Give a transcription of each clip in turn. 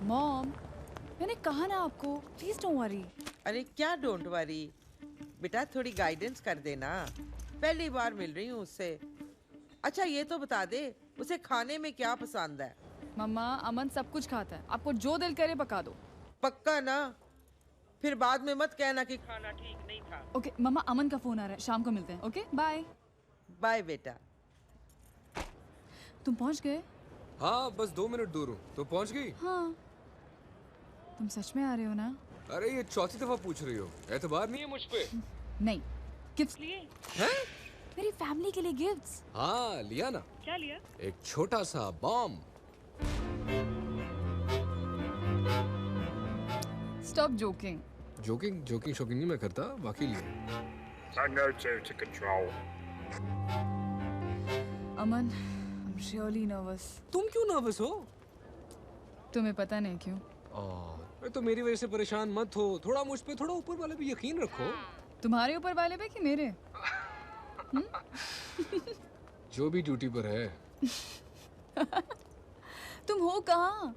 Mom, मैंने कहा ना आपको, प्लीज डोंट वरी। अरे क्या डोंट वरी बेटा, थोड़ी गाइडेंस कर देना। पहली बार मिल रही हूँ उससे। अच्छा ये तो बता दे, उसे खाने में क्या पसंद है? मम्मा, अमन सब कुछ खाता है, आपको जो दिल करे पका दो। पक्का ना? फिर बाद में मत कहना कि खाना ठीक नहीं था। ओके मम्मा, अमन का फोन आ रहा है, शाम को मिलते हैं। Okay bye. बाय बेटा। तुम पहुंच गए? हाँ, बस 2 मिनट दूर हूँ। तो पहुंच गई? हाँ। तुम सच में आ रहे हो ना? अरे ये चौथी दफा पूछ रही हो, एतबार नहीं है मुझ पे? नहीं। गिफ्ट्स लिए हैं? मेरी फैमिली के लिए गिफ्ट्स। हाँ लिया ना। क्या लिया? एक छोटा सा bomb. Stop joking. Joking shocking नहीं मैं करता, बाकी लिए। Tango 2 to control. Aman, I'm really nervous. तुम क्यों नर्वस हो? तुम्हें पता नहीं क्यों? अरे तो मेरी वजह से परेशान मत हो, थोड़ा मुझ पे, थोड़ा ऊपर वाले पे यकीन रखो। तुम्हारे ऊपर वाले पे कि मेरे? जो भी ड्यूटी पर है। तुम हो कहाँ?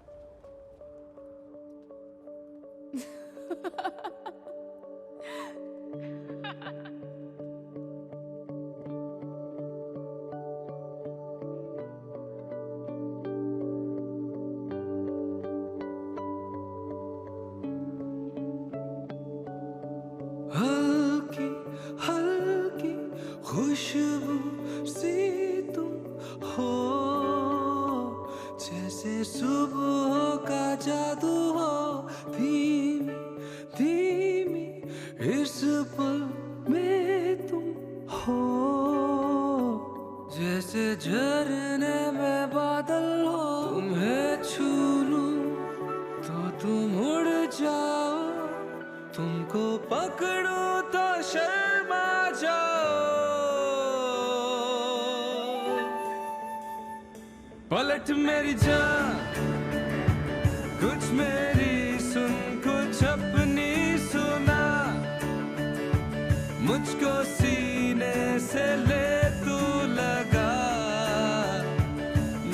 हल्की हल्की खुशबू सी तुम हो, जैसे सुबह का जादू हो, धीमी धीमी इस पल में तुम हो, जैसे झरने में बादल हो। तुम्हें छू लूं तो तुम उड़ जाओ, तुमको पकड़ो तो शर्मा जाओ। पलट मेरी जान, कुछ मेरी सुन, कुछ अपनी सुना, मुझको सीने से ले तू लगा,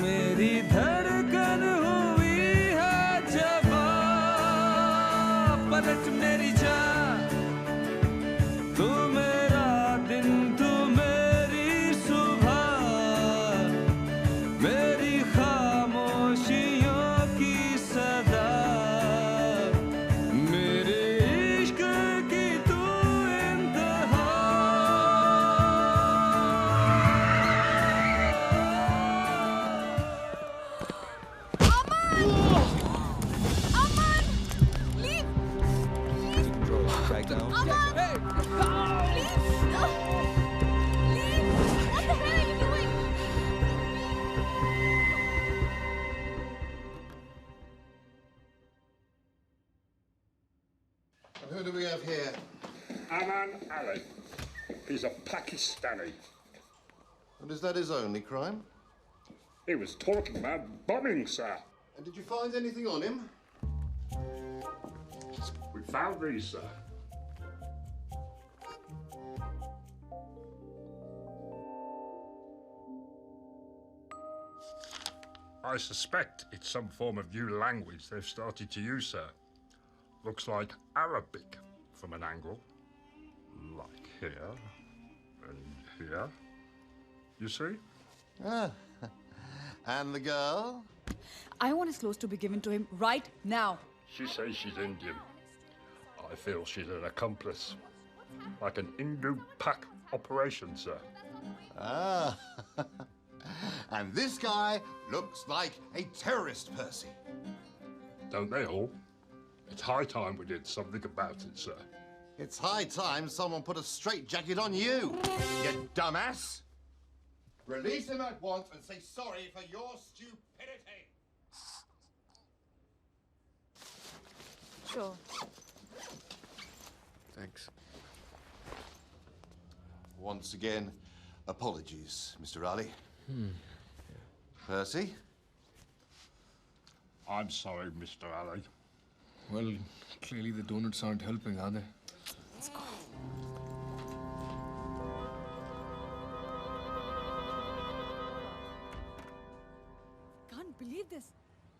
मेरी धड़कन हुई है जवां। पलट मेरी जान, तू मेरा दिन, तू मेरी सुबह, मेरी खामोशियों की सदा, मेरे इश्क की तू इंतहा। Back down. And who do we have here? Aman Ali. He's a Pakistani. And is that his only crime? He was talking about bombing, sir. And did you find anything on him? We found these, sir. I suspect it's some form of new language they've started to use, sir. Looks like Arabic from an angle. Like here and here. You see? Ah. And the girl? I want his clothes to be given to him right now. She says she's Indian. I feel she's an accomplice. Like an Indo-Pak operation, sir. Ah. And this guy looks like a terrorist, Percy. Don't they all? It's high time we did something about it, sir. It's high time someone put a straitjacket on you, you dumbass. Release him at once and say sorry for your stupidity. Sure. Thanks. Once again, apologies, Mr. Ali. Percy? I'm sorry, Mr. Ali. Well, clearly the donuts aren't helping, are they? Let's go. Can't believe this.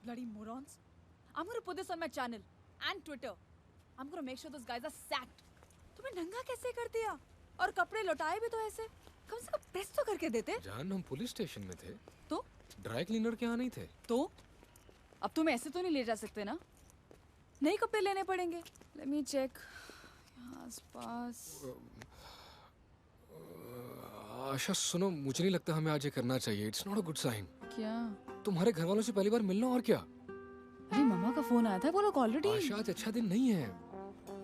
Bloody morons. I'm gonna put this on my channel and Twitter. I'm gonna make sure those guys are sacked. तुम्हें नंगा कैसे कर दिया? और कपड़े लौटाए भी तो ऐसे? कम से कम प्रेस तो करके देते। जान हम पुलिस स्टेशन में थे। तो? ड्राई क्लीनर के यहाँ नहीं थे। तो? अब तुम ऐसे तो नहीं ले जा सकते ना? नए कपड़े लेने पड़ेंगे। Let me check. आसपास। आशा सुनो, मुझे नहीं लगता हमें आज ये करना चाहिए। It's not a good sign. क्या? तुम्हारे घर वालों से पहली बार मिलना और क्या? अरे मम्मा का फोन आया था, वो लोग ऑलरेडी। आशा आज अच्छा दिन नहीं है।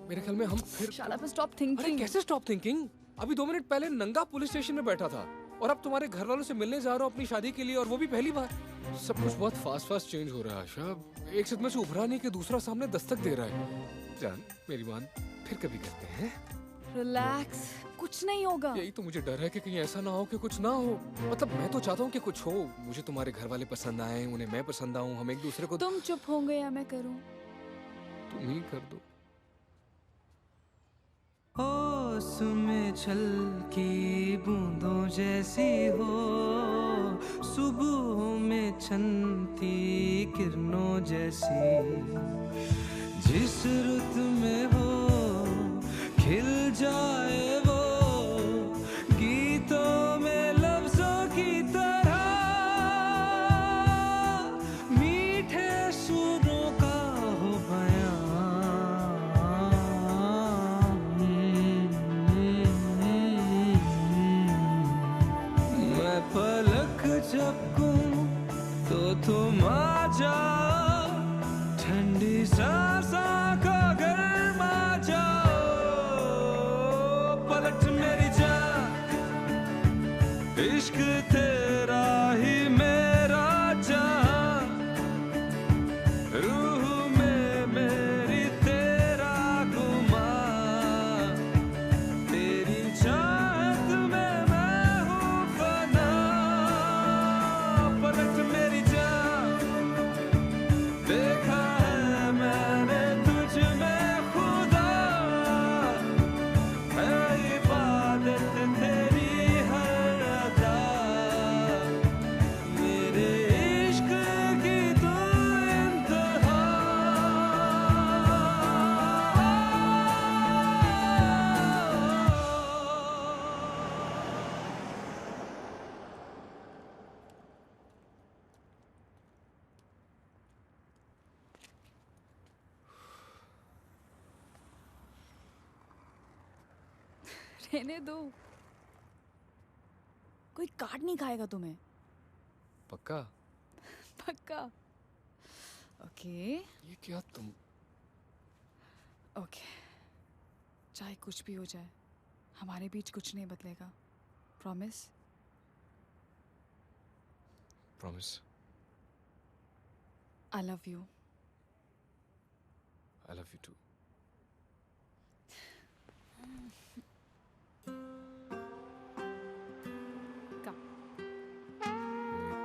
मेरे ख्याल में हम फिर। Shut up and stop thinking. अरे कैसे स्टॉप थिंकिंग? अभी 2 मिनट पहले नंगा पुलिस स्टेशन में बैठा था और अब तुम्हारे घर वालों से मिलने जा रहा हूँ अपनी शादी के लिए, और वो भी पहली बार। सब कुछ बहुत फास्ट चेंज हो रहा है आशा। एक सदमे से उभरा नहीं कि दूसरा सामने दस्तक दे रहा है। जान मेरी मान, फिर कभी करते हैं। रिलैक्स, कुछ नहीं होगा। यही तो मुझे डर है कि कहीं ऐसा ना हो कि कुछ ना हो। मतलब मैं तो चाहता हूँ कि कुछ हो, मुझे तुम्हारे घर वाले पसंद आए, उन्हें मैं पसंद आऊँ, हम एक दूसरे को। तुम चुप होंगे या मैं करूँ? तुम ही कर दो। ओस में छलकी बूंदों जैसी हो, सुबह में छनती किरणों जैसी, जिस रुत में हो खिल जाए वो गीतों में लफ्जों की तरह, मीठे सुरों का हो बयां। मैं पलक झपकूं तो तुम आ जाओ, ठंडी सांसों को गरमा जाओ। पलट मेरी जान, इश्क तेरा ही मेरा जान, रूह में मेरी तेरा गुमान, तेरी चाहत में मैं हूँ फना। पलट मेरी जान, देखा है मैंने तुझ में खुदा, है इबादत तेरी हर अदा, मेरे इश्क की तू इंतहा। रहने दो, कोई काट नहीं खाएगा तुम्हें। पक्का? पक्का। ओके ये क्या तुम? ओके, चाहे कुछ भी हो जाए हमारे बीच कुछ नहीं बदलेगा। Promise? Promise. I love you. I love you too.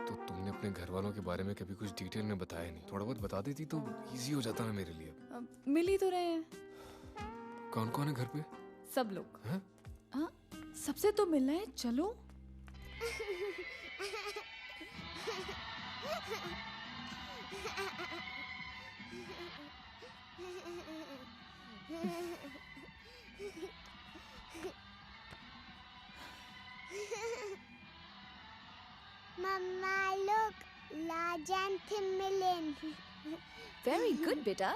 तो तुमने अपने घर वालों के बारे में कभी कुछ डिटेल में बताया नहीं। थोड़ा बहुत बता देती तो इजी हो जाता ना मेरे लिए। मिल ही तो रहे हैं। कौन कौन है घर पे? सब लोग। हैं? हाँ, सबसे तो मिलना है, चलो। Mama, look, large and thin million. Very good, beta.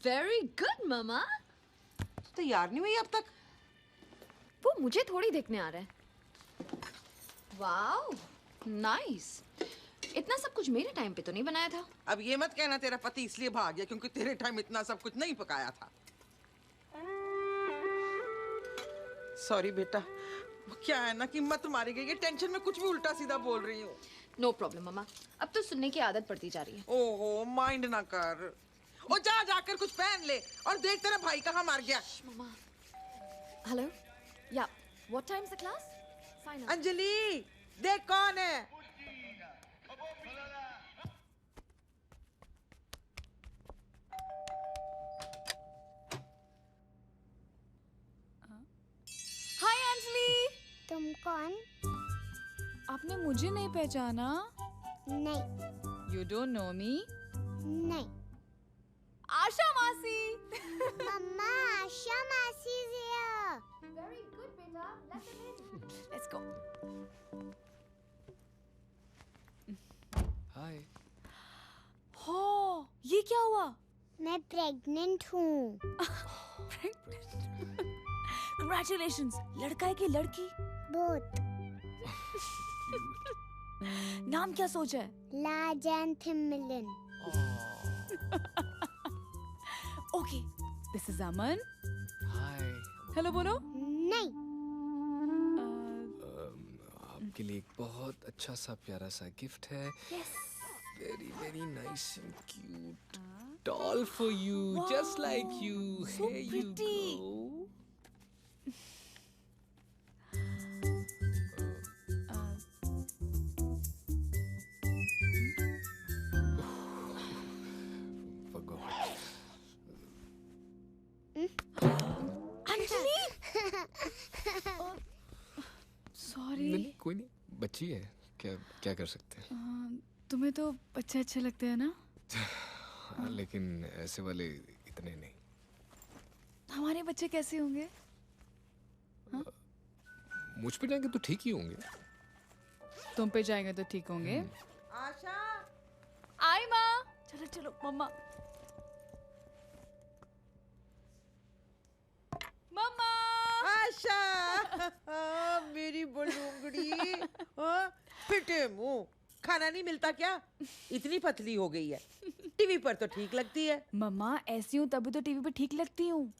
Very good, mama. तैयार नहीं हुई अब तक? वो मुझे थोड़ी देखने आ रहा है। Wow, nice. इतना सब कुछ मेरे टाइम पे तो नहीं बनाया था। अब ये मत कहना तेरा पति इसलिए भाग गया क्योंकि तेरे टाइम इतना सब कुछ नहीं पकाया था। सॉरी बेटा, वो क्या है ना कि मत मारी गई, टेंशन में कुछ भी उल्टा सीधा बोल रही हूँ। नो प्रॉब्लम मम्मा, अब तो सुनने की आदत पड़ती जा रही है। ओहो, माइंड ना कर। और जा जाकर कुछ पहन ले और देख तेरा भाई कहाँ मार गया। Mama. Hello? Yeah. What time's the class? Fine. Anjali देख कौन है। हाय अंजलि। तुम कौन? आपने मुझे नहीं पहचाना? नहीं यू डोंट नो मी? नहीं। आशा मासी। मम्मा आशा मासी is here. Very good, beta. Let them in. Let's go. Hi. हो, ये क्या हुआ? मैं प्रेग्नेंट हूँ। Congratulations. लड़का है कि लड़की? बहुत। नाम क्या सोचा है? लाजेंथिमिलिन। Okay. This is Aman. Hi. Hello बोलो। नहीं। आपके लिए एक बहुत अच्छा सा प्यारा सा गिफ्ट है। Yes. Very very nice and cute. Doll for you, just like you. So Here pretty. you go. Forgot. Anjali. Sorry. नहीं कोई नहीं, बच्ची है, क्या क्या कर सकते हैं। तुम्हें तो बच्चे अच्छे लगते हैं ना? हाँ, लेकिन ऐसे वाले इतने नहीं। हमारे बच्चे कैसे होंगे? मुझ पे जाएंगे तो ठीक ही होंगे। तुम पे जाएंगे तो ठीक होंगे। आशा आई माँ। चलो चलो मम्मा। मम्मा। आशा मेरी बलूंगड़ी। फिटे मुंह, खाना नहीं मिलता क्या? इतनी पतली हो गई है। टीवी पर तो ठीक लगती है। मम्मा ऐसी हूँ तभी तो टीवी पे ठीक लगती हूँ।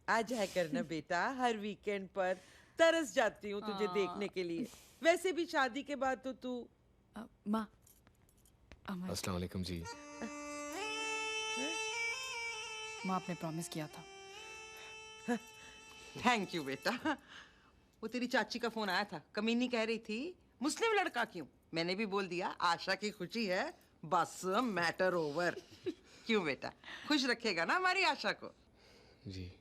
आ जाया करना बेटा, हर वीकेंड पर तरस जाती हूँ तुझे देखने के लिए। वैसे भी शादी के बाद तो तू। माँ अमन, अस्सलाम वालेकुम जी। माँ आपने प्रॉमिस किया था। थैंक यू बेटा। वो तेरी चाची का फोन आया था, कमीनी कह रही थी मुस्लिम लड़का क्यों? मैंने भी बोल दिया आशा की खुशी है, बस मैटर ओवर। क्यों बेटा, खुश रखेगा ना हमारी आशा को? जी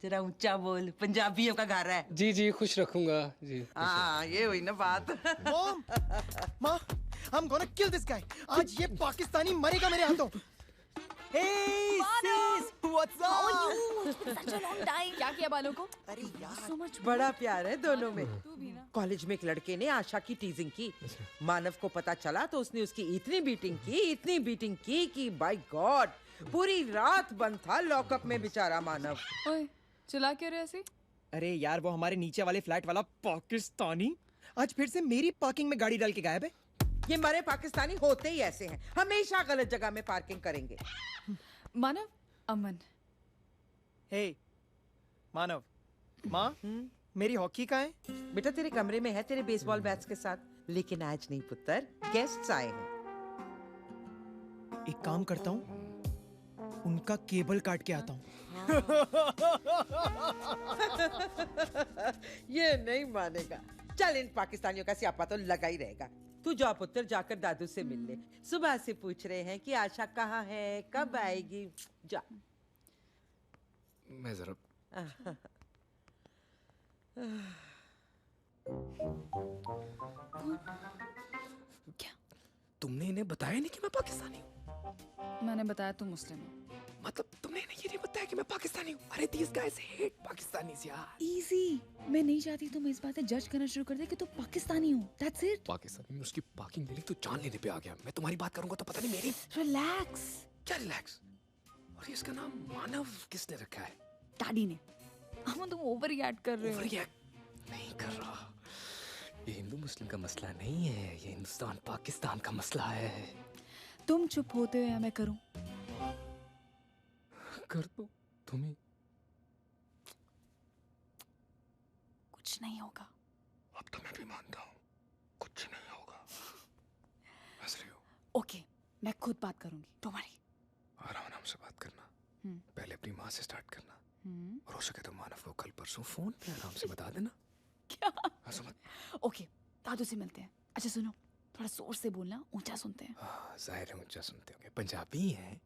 जरा ऊंचा बोल, पंजाबियों का घर है। जी जी खुश रखूंगा जी। हाँ ये हुई ना बात। Mom, Ma, I'm gonna kill this guy. आज ये पाकिस्तानी मरेगा मेरे हाथों। Hey sis, what's up? Such a long time. क्या किया बालों को? अरे यार, So much. बड़ा प्यार है दोनों में। तू भी ना। कॉलेज में एक लड़के ने आशा की टीजिंग की। मानव को पता चला तो उसने उसकी इतनी बीटिंग की कि बाय गॉड पूरी रात बंद था लॉकअप में बेचारा मानव। ओए चिल्ला क्यों रहे ऐसे? अरे यार वो हमारे नीचे वाले फ्लैट वाला पाकिस्तानी आज फिर से मेरी पार्किंग में गाड़ी डाल के गायब है। ये मरे पाकिस्तानी होते ही ऐसे हैं, हमेशा गलत जगह में पार्किंग करेंगे। मानव अमन। Hey, मानव, माँ, मेरी हॉकी कहाँ है? बेटा तेरे कमरे में है तेरे बेसबॉल बैट्स के साथ, लेकिन आज नहीं पुत्र, गेस्ट्स आए हैं। एक काम करता हूँ, उनका केबल काट के आता हूँ। ये नहीं मानेगा। चल इन पाकिस्तानियों का स्यापा तो लगा ही रहेगा। तू जा पुत्र, जाकर दादू से मिल ले। सुबह से पूछ रहे हैं कि आशा कहाँ है, कब आएगी। जा। मैं जरा क्या? तुमने इन्हें बताया नहीं कि मैं पाकिस्तानी हूँ? मैंने बताया तुम मुस्लिम हो। मतलब तुमने इन्हें ये नहीं बताया कि मैं पाकिस्तानी हूँ? अरे these guys hate Pakistanis यार। Easy. मैं नहीं चाहती तुम इस बात से जज करना शुरू कर दे कि तुम पाकिस्तानी हो। That's it. पाकिस्तानी में उसकी पार्किंग ले ली तो जान लेने पे आ गया। मैं तुम्हारी बात करूंगा तो पता नहीं मेरी। Relax. क्या रिलैक्स? और इसका नाम मानव किसने रखा है? डैडी ने। अमन तुम ओवर रिएक्ट कर रहे हो। ओवररिएक्ट नहीं कर रहा। ये हिंदू मुस्लिम का मसला नहीं है, ये हिंदुस्तान पाकिस्तान का मसला है। तुम चुप होते हो या मैं करूं? कर दो तुम्हें। कुछ नहीं होगा। अब तो मैं भी मानता हूँ कुछ नहीं होगा। हंस रही हो? ओके, मैं खुद बात करूंगी। Don't worry. से बात करना, पहले अपनी माँ से स्टार्ट करना, और हो सके तो मानव को कल परसों फोन पे आराम से बता देना। क्या? हंसो मत। ओके, दादू से मिलते हैं। अच्छा सुनो, थोड़ा जोर से बोलना, ऊंचा सुनते हैं। जाहिर है ऊंचा सुनते होंगे, पंजाबी हैं।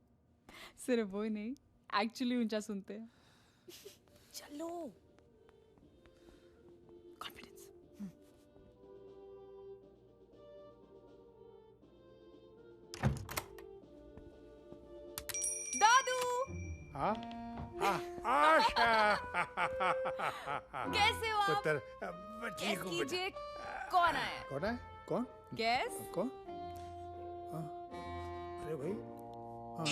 सिर्फ वो ही नहीं, एक्चुअली ऊंचा सुनते हैं। चलो, कॉन्फिडेंस। दादू हाँ आशा कैसे हो आप? पुत्र गेस ठीक हूँ बेटा। कीजिए कौन आया? कौन है? कौन? गेस? कौन? हाँ, अरे भाई, हाँ,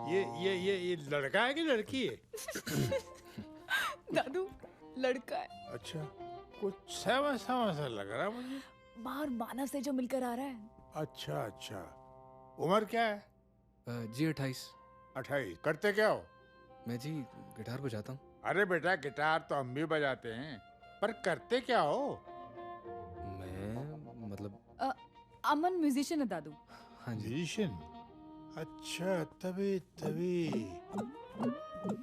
ये लड़का है कि लड़की है? दादू लड़का है। अच्छा, कुछ सेवा सा लग रहा है मुझे। बाहर मानव से जो मिलकर आ रहा है। अच्छा अच्छा, उम्र क्या है? जी 28। 28। करते क्या हो? मैं जी गिटार बजाता हूँ। अरे बेटा, गिटार तो हम भी बजाते हैं, पर करते क्या हो? मैं मतलब अमन म्यूजिशियन है दादू। हाँ जी। म्यूजिशियन? अच्छा, तभी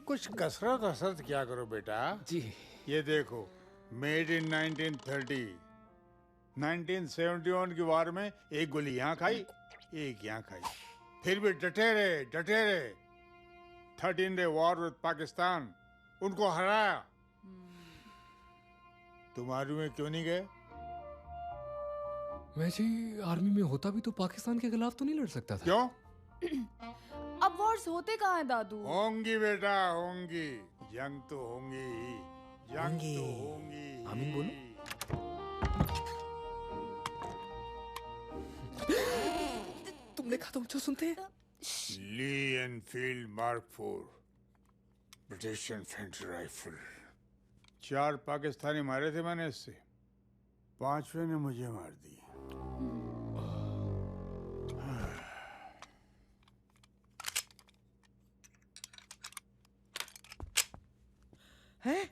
कुछ कसरत असरत क्या करो बेटा। जी। ये देखो, मेड इन 1930, 1971 की वार में एक गोली यहाँ खाई, एक यहाँ खाई, फिर भी डटे रहे। 13 डे वॉर विद पाकिस्तान, उनको हराया। तुम आर्मी में क्यों नहीं गए? मैं जी आर्मी में होता भी तो पाकिस्तान के खिलाफ तो नहीं लड़ सकता था। क्यों? अब वॉर्स होते कहाँ हैं दादू? होंगी बेटा, होंगी। जंग तो होंगी ही, जंग तो होंगी। आमीन बोलो। तुमने कहा तो ऊंचा सुनते हैं। Lee Enfield mark 4 British infantry rifle. 4 Pakistani मारे थे मैंने इससे, 5वें ने मुझे मार दिया। हैं?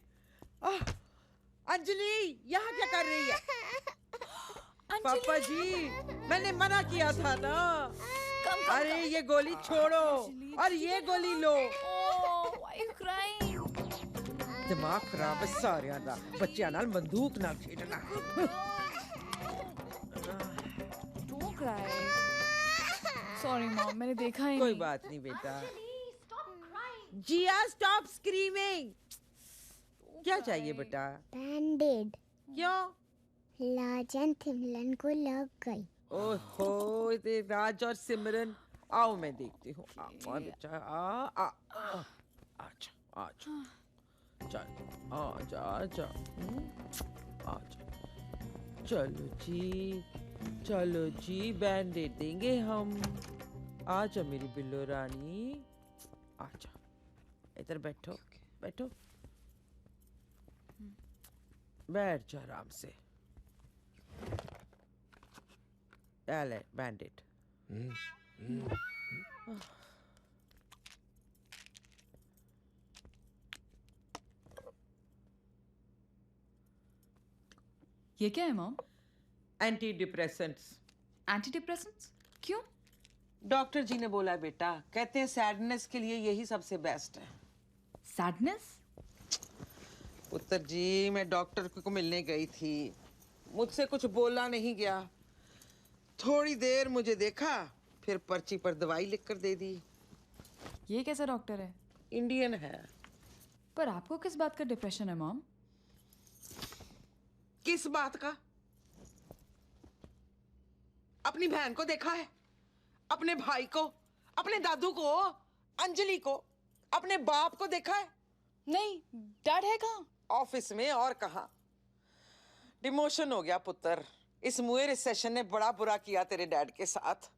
अंजलि यहाँ क्या कर रही है? पापा जी, मैंने मना किया था ना। अरे ये गोली छोड़ो और ये गोली लो। दिमाग खराब है सारियां दा। बच्चियां नाल बंदूक ना खेलना। सॉरी मॉम, मैंने देखा ही कोई नहीं। बात नहीं बेटा। जिया स्टॉप स्क्रीमिंग। क्या चाहिए बेटा? बैंडेड। क्यों? लाजन थिमलन को लग गई। ओहो, ये राज और सिमरन। आओ मैं देखती हूँ। आओ बेटा, आजा, चल, आजा। चलो जी, बैंडेड देंगे हम। आजा मेरी बिल्लो रानी, आजा। इधर बैठो। बैठ जा आराम से। ले बैंडेड। ये क्या है mom? Anti depressants. Anti depressants? क्यों? डॉक्टर जी ने बोला बेटा, कहते हैं सैडनेस के लिए यही सबसे बेस्ट है। सैडनेस? पुत्र जी, मैं डॉक्टर को मिलने गई थी, मुझसे कुछ बोला नहीं गया। थोड़ी देर मुझे देखा, फिर पर्ची पर दवाई लिखकर दे दी। ये कैसा डॉक्टर है? इंडियन है। पर आपको किस बात का डिप्रेशन है मॉम? किस बात का? अपनी बहन को देखा है, अपने भाई को, अपने दादू को, अंजलि को, अपने बाप को देखा है? नहीं, डैड है कहाँ? ऑफिस में, और कहाँ। डिमोशन हो गया पुत्र। इस मुए रिसेशन ने बड़ा बुरा किया तेरे डैड के साथ।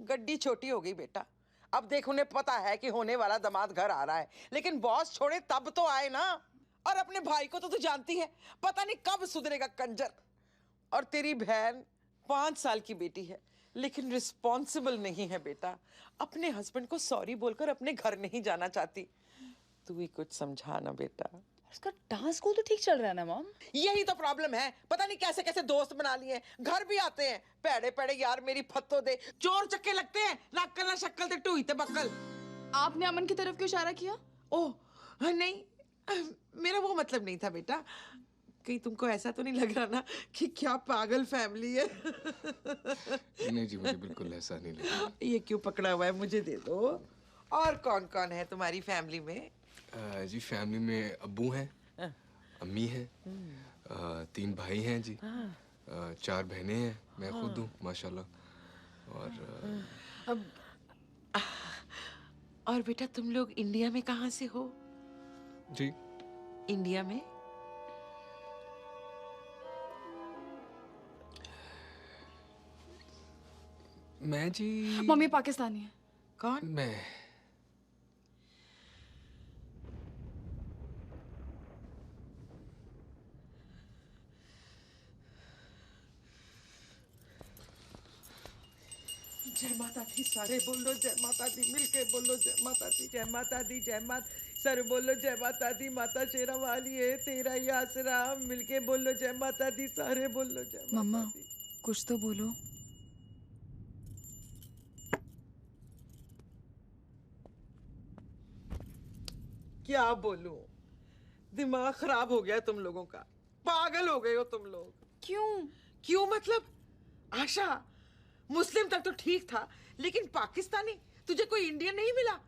गड्डी छोटी हो गई बेटा। अब देख, उन्हें पता है कि होने वाला दामाद घर आ रहा है, लेकिन बॉस छोड़े तब तो आए ना। और अपने भाई को तो तू जानती है, पता नहीं कब सुधरेगा कंजर। और तेरी बहन 5 साल की बेटी है, लेकिन रिस्पॉन्सिबल नहीं है बेटा। अपने हस्बैंड को सॉरी बोलकर अपने घर नहीं जाना चाहती। तू ही कुछ समझा ना बेटा। उसका डांस स्कूल तो ठीक चल रहा है ना मॉम? यही तो प्रॉब्लम है, पता नहीं कैसे कैसे दोस्त बना लिए, घर भी आते हैं। पैड़े पैड़े यार मेरी फत्तो दे, चोर चक्के लगते हैं, नक्कल ना शक्कल ते टूई ते बक्कल। आपने अमन की तरफ क्यों इशारा किया? ओह नहीं, मेरा वो मतलब नहीं था बेटा। कहीं तुमको ऐसा तो नहीं लग रहा ना कि क्या पागल फैमिली है? नहीं जी, मुझे बिल्कुल ऐसा नहीं लगा। ये क्यों पकड़ा हुआ है, मुझे दे दो। और कौन कौन है तुम्हारी फैमिली में? जी फैमिली में अब्बू हैं, अम्मी हैं, 3 भाई हैं जी, 4 बहनें हैं, मैं खुद हूँ माशाल्लाह। और बेटा तुम लोग इंडिया में कहाँ से हो? जी इंडिया में? मैं जी मम्मी पाकिस्तानी है। कौन? मैं जय माता दी, सारे बोलो जय माता दी, मिलके बोलो जय माता दी, जय माता दी, जय माता। सर बोलो जय माता दी, माता शेरा वाली है, तेरा ही आसरा। मिलके बोलो जय माता दी, सारे बोलो जय माता मम्मा दी। कुछ तो बोलो। क्या बोलूं? दिमाग खराब हो गया तुम लोगों का, पागल हो गए हो तुम लोग। क्यों? क्यों मतलब? आशा, मुस्लिम तक तो ठीक था, लेकिन पाकिस्तानी? तुझे कोई इंडियन नहीं मिला?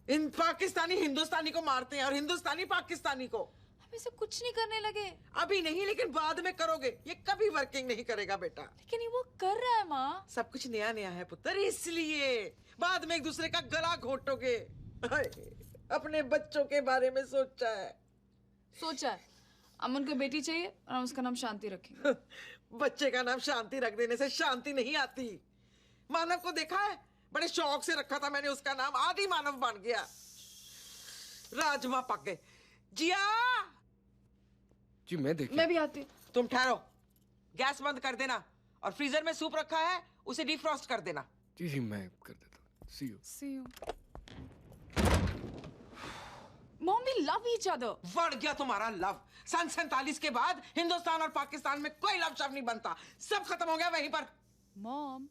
इन पाकिस्तानी हिंदुस्तानी को मारते हैं और हिंदुस्तानी पाकिस्तानी को। हम इसे कुछ नहीं करने लगे। अभी नहीं, लेकिन बाद में करोगे। ये कभी वर्किंग नहीं करेगा बेटा। लेकिन ये वो कर रहा है माँ। सब कुछ नया नया है पुत्र, इसलिए बाद में एक दूसरे का गला घोटोगे। हाय, अपने बच्चों के बारे में सोचा है? सोचा है अमन को बेटी चाहिए और हम उसका नाम शांति रखेंगे। बच्चे का नाम शांति रख देने से शांति नहीं आती। मानव को देखा है? बड़े शौक से रखा था मैंने उसका नाम, आदि मानव बन गया। राजमा पक गए। जिया, जी मैं देखिए। मैं भी आती। तुम ठहरो, गैस बंद कर देना और फ्रीजर में सूप रखा है उसे डिफ्रॉस्ट कर देना। जी जी मैं कर देता हूँ। सी you. See you. Mom, we love each other. बढ़ गया तुम्हारा लव। सन 47 के बाद हिंदुस्तान और पाकिस्तान में कोई लव शव नहीं बनता, सब खत्म हो गया वहीं पर। Mom.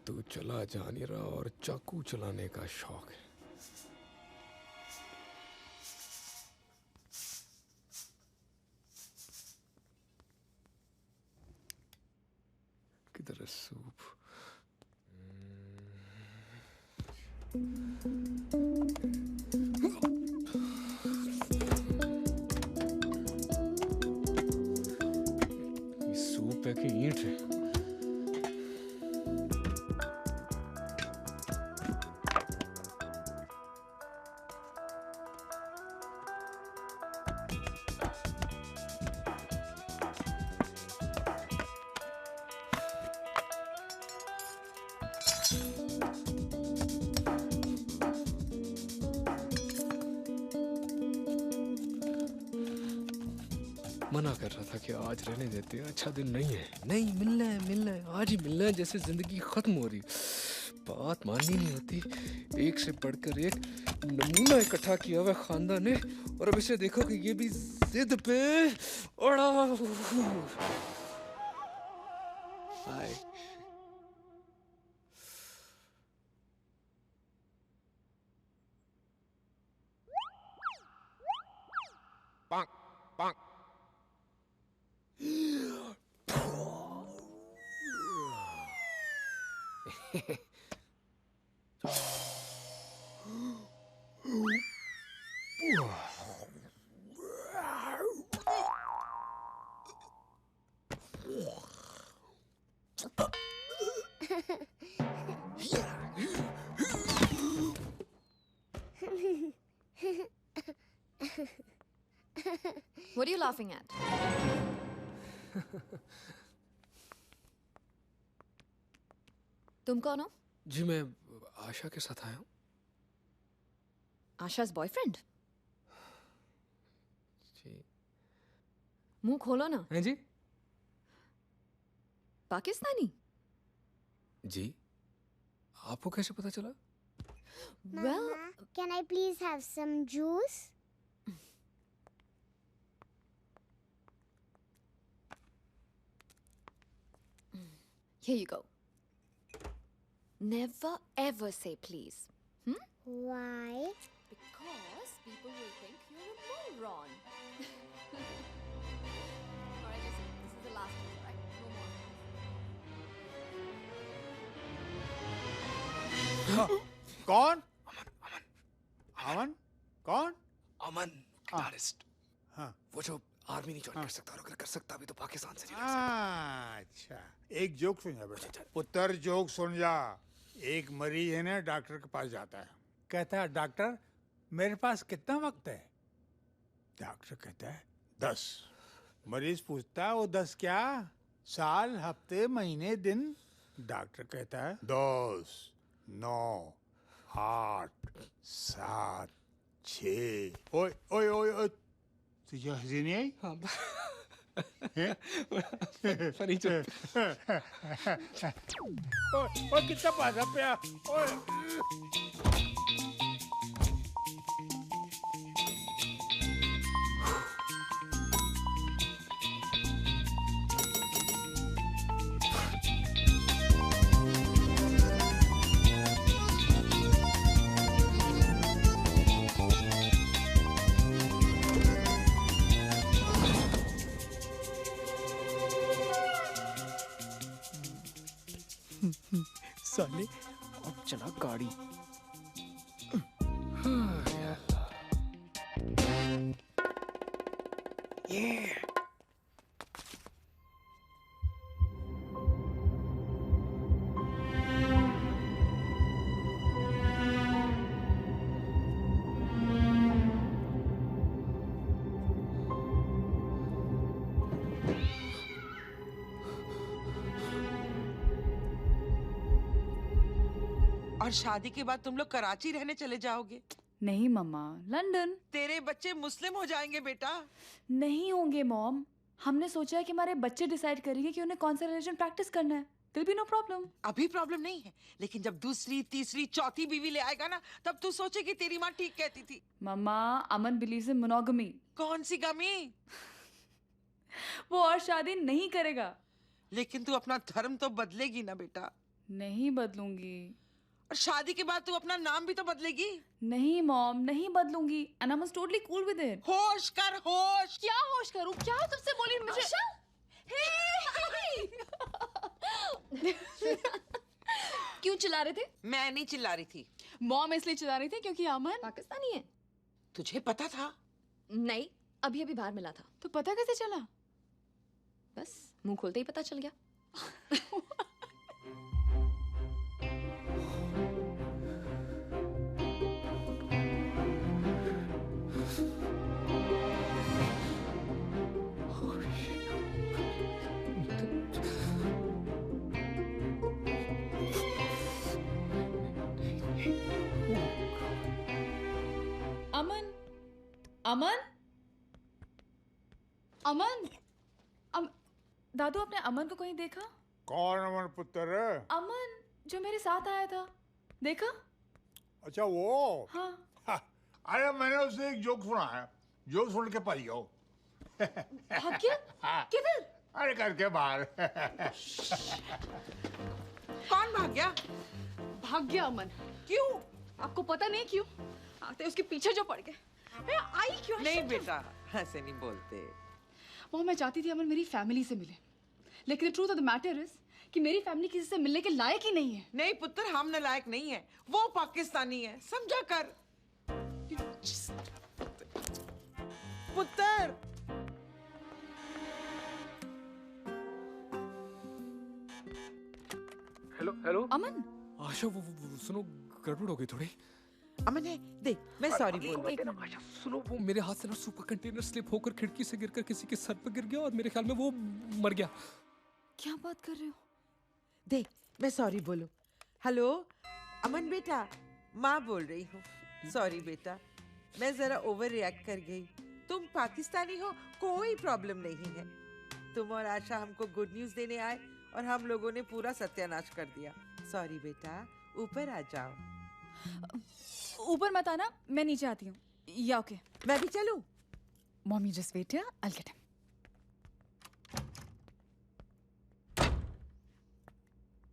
तू चला जा नहीं रहा और चाकू चलाने का शौक है। किधर है सूप? ये सूप है कि ईंट है? मना कर रहा था कि आज रहने देते हैं, अच्छा दिन नहीं है। नहीं, मिलना है, आज ही मिलना है, जैसे जिंदगी खत्म हो रही। बात माननी नहीं होती। एक से बढ़कर एक नमूना इकट्ठा किया हुआ खानदान ने, और अब इसे देखो कि ये भी जिद पे अड़ा। हाय। Bonk, bonk. What are you laughing at? तुम कौन हो? जी मैं आशा के साथ आया हूँ। आशा's बॉयफ्रेंड? जी। मुंह खोलो ना। हैं जी? पाकिस्तानी? जी। आपको कैसे पता चला? Well, Mama, can I please have some juice? here you go. Never ever say please. Why? Because people will think you're a moron. Alright, listen. This is the last one, right? No more. कौन? अमन? कौन? अमन guitarist. हाँ। वो जो army नहीं join कर सकता और अगर कर सकता भी तो पाकिस्तान से नहीं अच्छा, एक जोक सुन जा बेटा। पुत्र जोक सुन जा। एक मरीज है ना डॉक्टर के पास जाता है, कहता है डॉक्टर मेरे पास कितना वक्त है? डॉक्टर कहता है 10। मरीज पूछता है वो 10 क्या? साल, हफ्ते, महीने, दिन? डॉक्टर कहता है 10, 9, 8, 7, 6। ओए ओए ओए ओए, तुझे हंसी नहीं आई? हाँ। Funny joke. ओए कितना पासा पिया? ओए साले अब चला गाड़ी। ये और शादी के बाद तुम लोग कराची रहने चले जाओगे? नहीं मम्मा, लंदन। तेरे बच्चे मुस्लिम हो जाएंगे बेटा। नहीं होंगे मॉम। हमने सोचा है कि हमारे बच्चे डिसाइड करेंगे कि उन्हें कौन सा रिलीजन प्रैक्टिस करना है। There'll be no problem. अभी प्रॉब्लम नहीं है, लेकिन जब दूसरी, तीसरी, चौथी बीवी ले आएगा ना, तब तू सोचेगी तेरी माँ ठीक कहती थी। मम्मा, अमन believes in monogamy. कौन सी गमी? वो और शादी नहीं करेगा। लेकिन तू अपना धर्म तो बदलेगी ना बेटा। नहीं बदलूंगी। और शादी के बाद तू अपना नाम भी तो बदलेगी। नहीं मॉम, नहीं बदलूंगी। And I'm totally cool with it. होश कर, होश। क्या होश करूं? क्या तुमसे बोली मुझे? क्यों चिल्ला रहे थे? मैं नहीं चिल्ला रही थी। मॉम इसलिए चिल्ला रही थी क्योंकि अमन पाकिस्तानी है। तुझे पता था? नहीं, अभी अभी बाहर मिला था। तो पता कैसे चला? बस मुंह खोलते ही पता चल गया। अमन, अमन, अमन, दादू आपने अमन को कहीं देखा? कौन अमन पुत्र? अमन जो मेरे साथ आया था, देखा? अच्छा वो? हाँ। अरे मैंने उससे एक जोक सुना है, जोक सुन के पढ़ जाओ। भाग्य? किधर? अरे करके बाहर। कौन भाग गया? भाग गया अमन। क्यों? आपको पता नहीं क्यों? आते उसके पीछे जो पड़ गए। मैं आई क्यों? नहीं बेटा, ऐसे नहीं बोलते। वो मैं चाहती थी अमन मेरी फैमिली से मिले, लेकिन truth of the matter is कि मेरी फैमिली किसी से मिलने के लायक ही नहीं है। नहीं पुत्र, हम नालायक नहीं है, वो पाकिस्तानी है, समझा कर। पुत्र, हेलो हेलो अमन। आशा वो सुनो, गड़बड़ हो गई थोड़ी। अमन है, देख मैं सॉरी बोल रही हूँ। आशा सुनो, वो मेरे हाथ से ना सूप का कंटेनर स्लिप होकर खिड़की से गिरकर किसी के सर पर गिर गया और मेरे ख्याल में वो मर गया। क्या बात कर रहे हो? देख मैं सॉरी बोलूं। हेलो अमन बेटा, माँ बोल रही हूँ। सॉरी बेटा, मैं जरा ओवर रिएक्ट कर गई। तुम पाकिस्तानी हो, कोई प्रॉब्लम नहीं है। तुम और आशा हमको गुड न्यूज़ देने आए और हम लोगों ने पूरा सत्यानाश कर दिया। सॉरी बेटा, ऊपर आ जाओ। ऊपर मत आना, मैं नीचे आती हूँ. या ओके. मैं भी चलूं? Mommy, just wait here. I'll get him.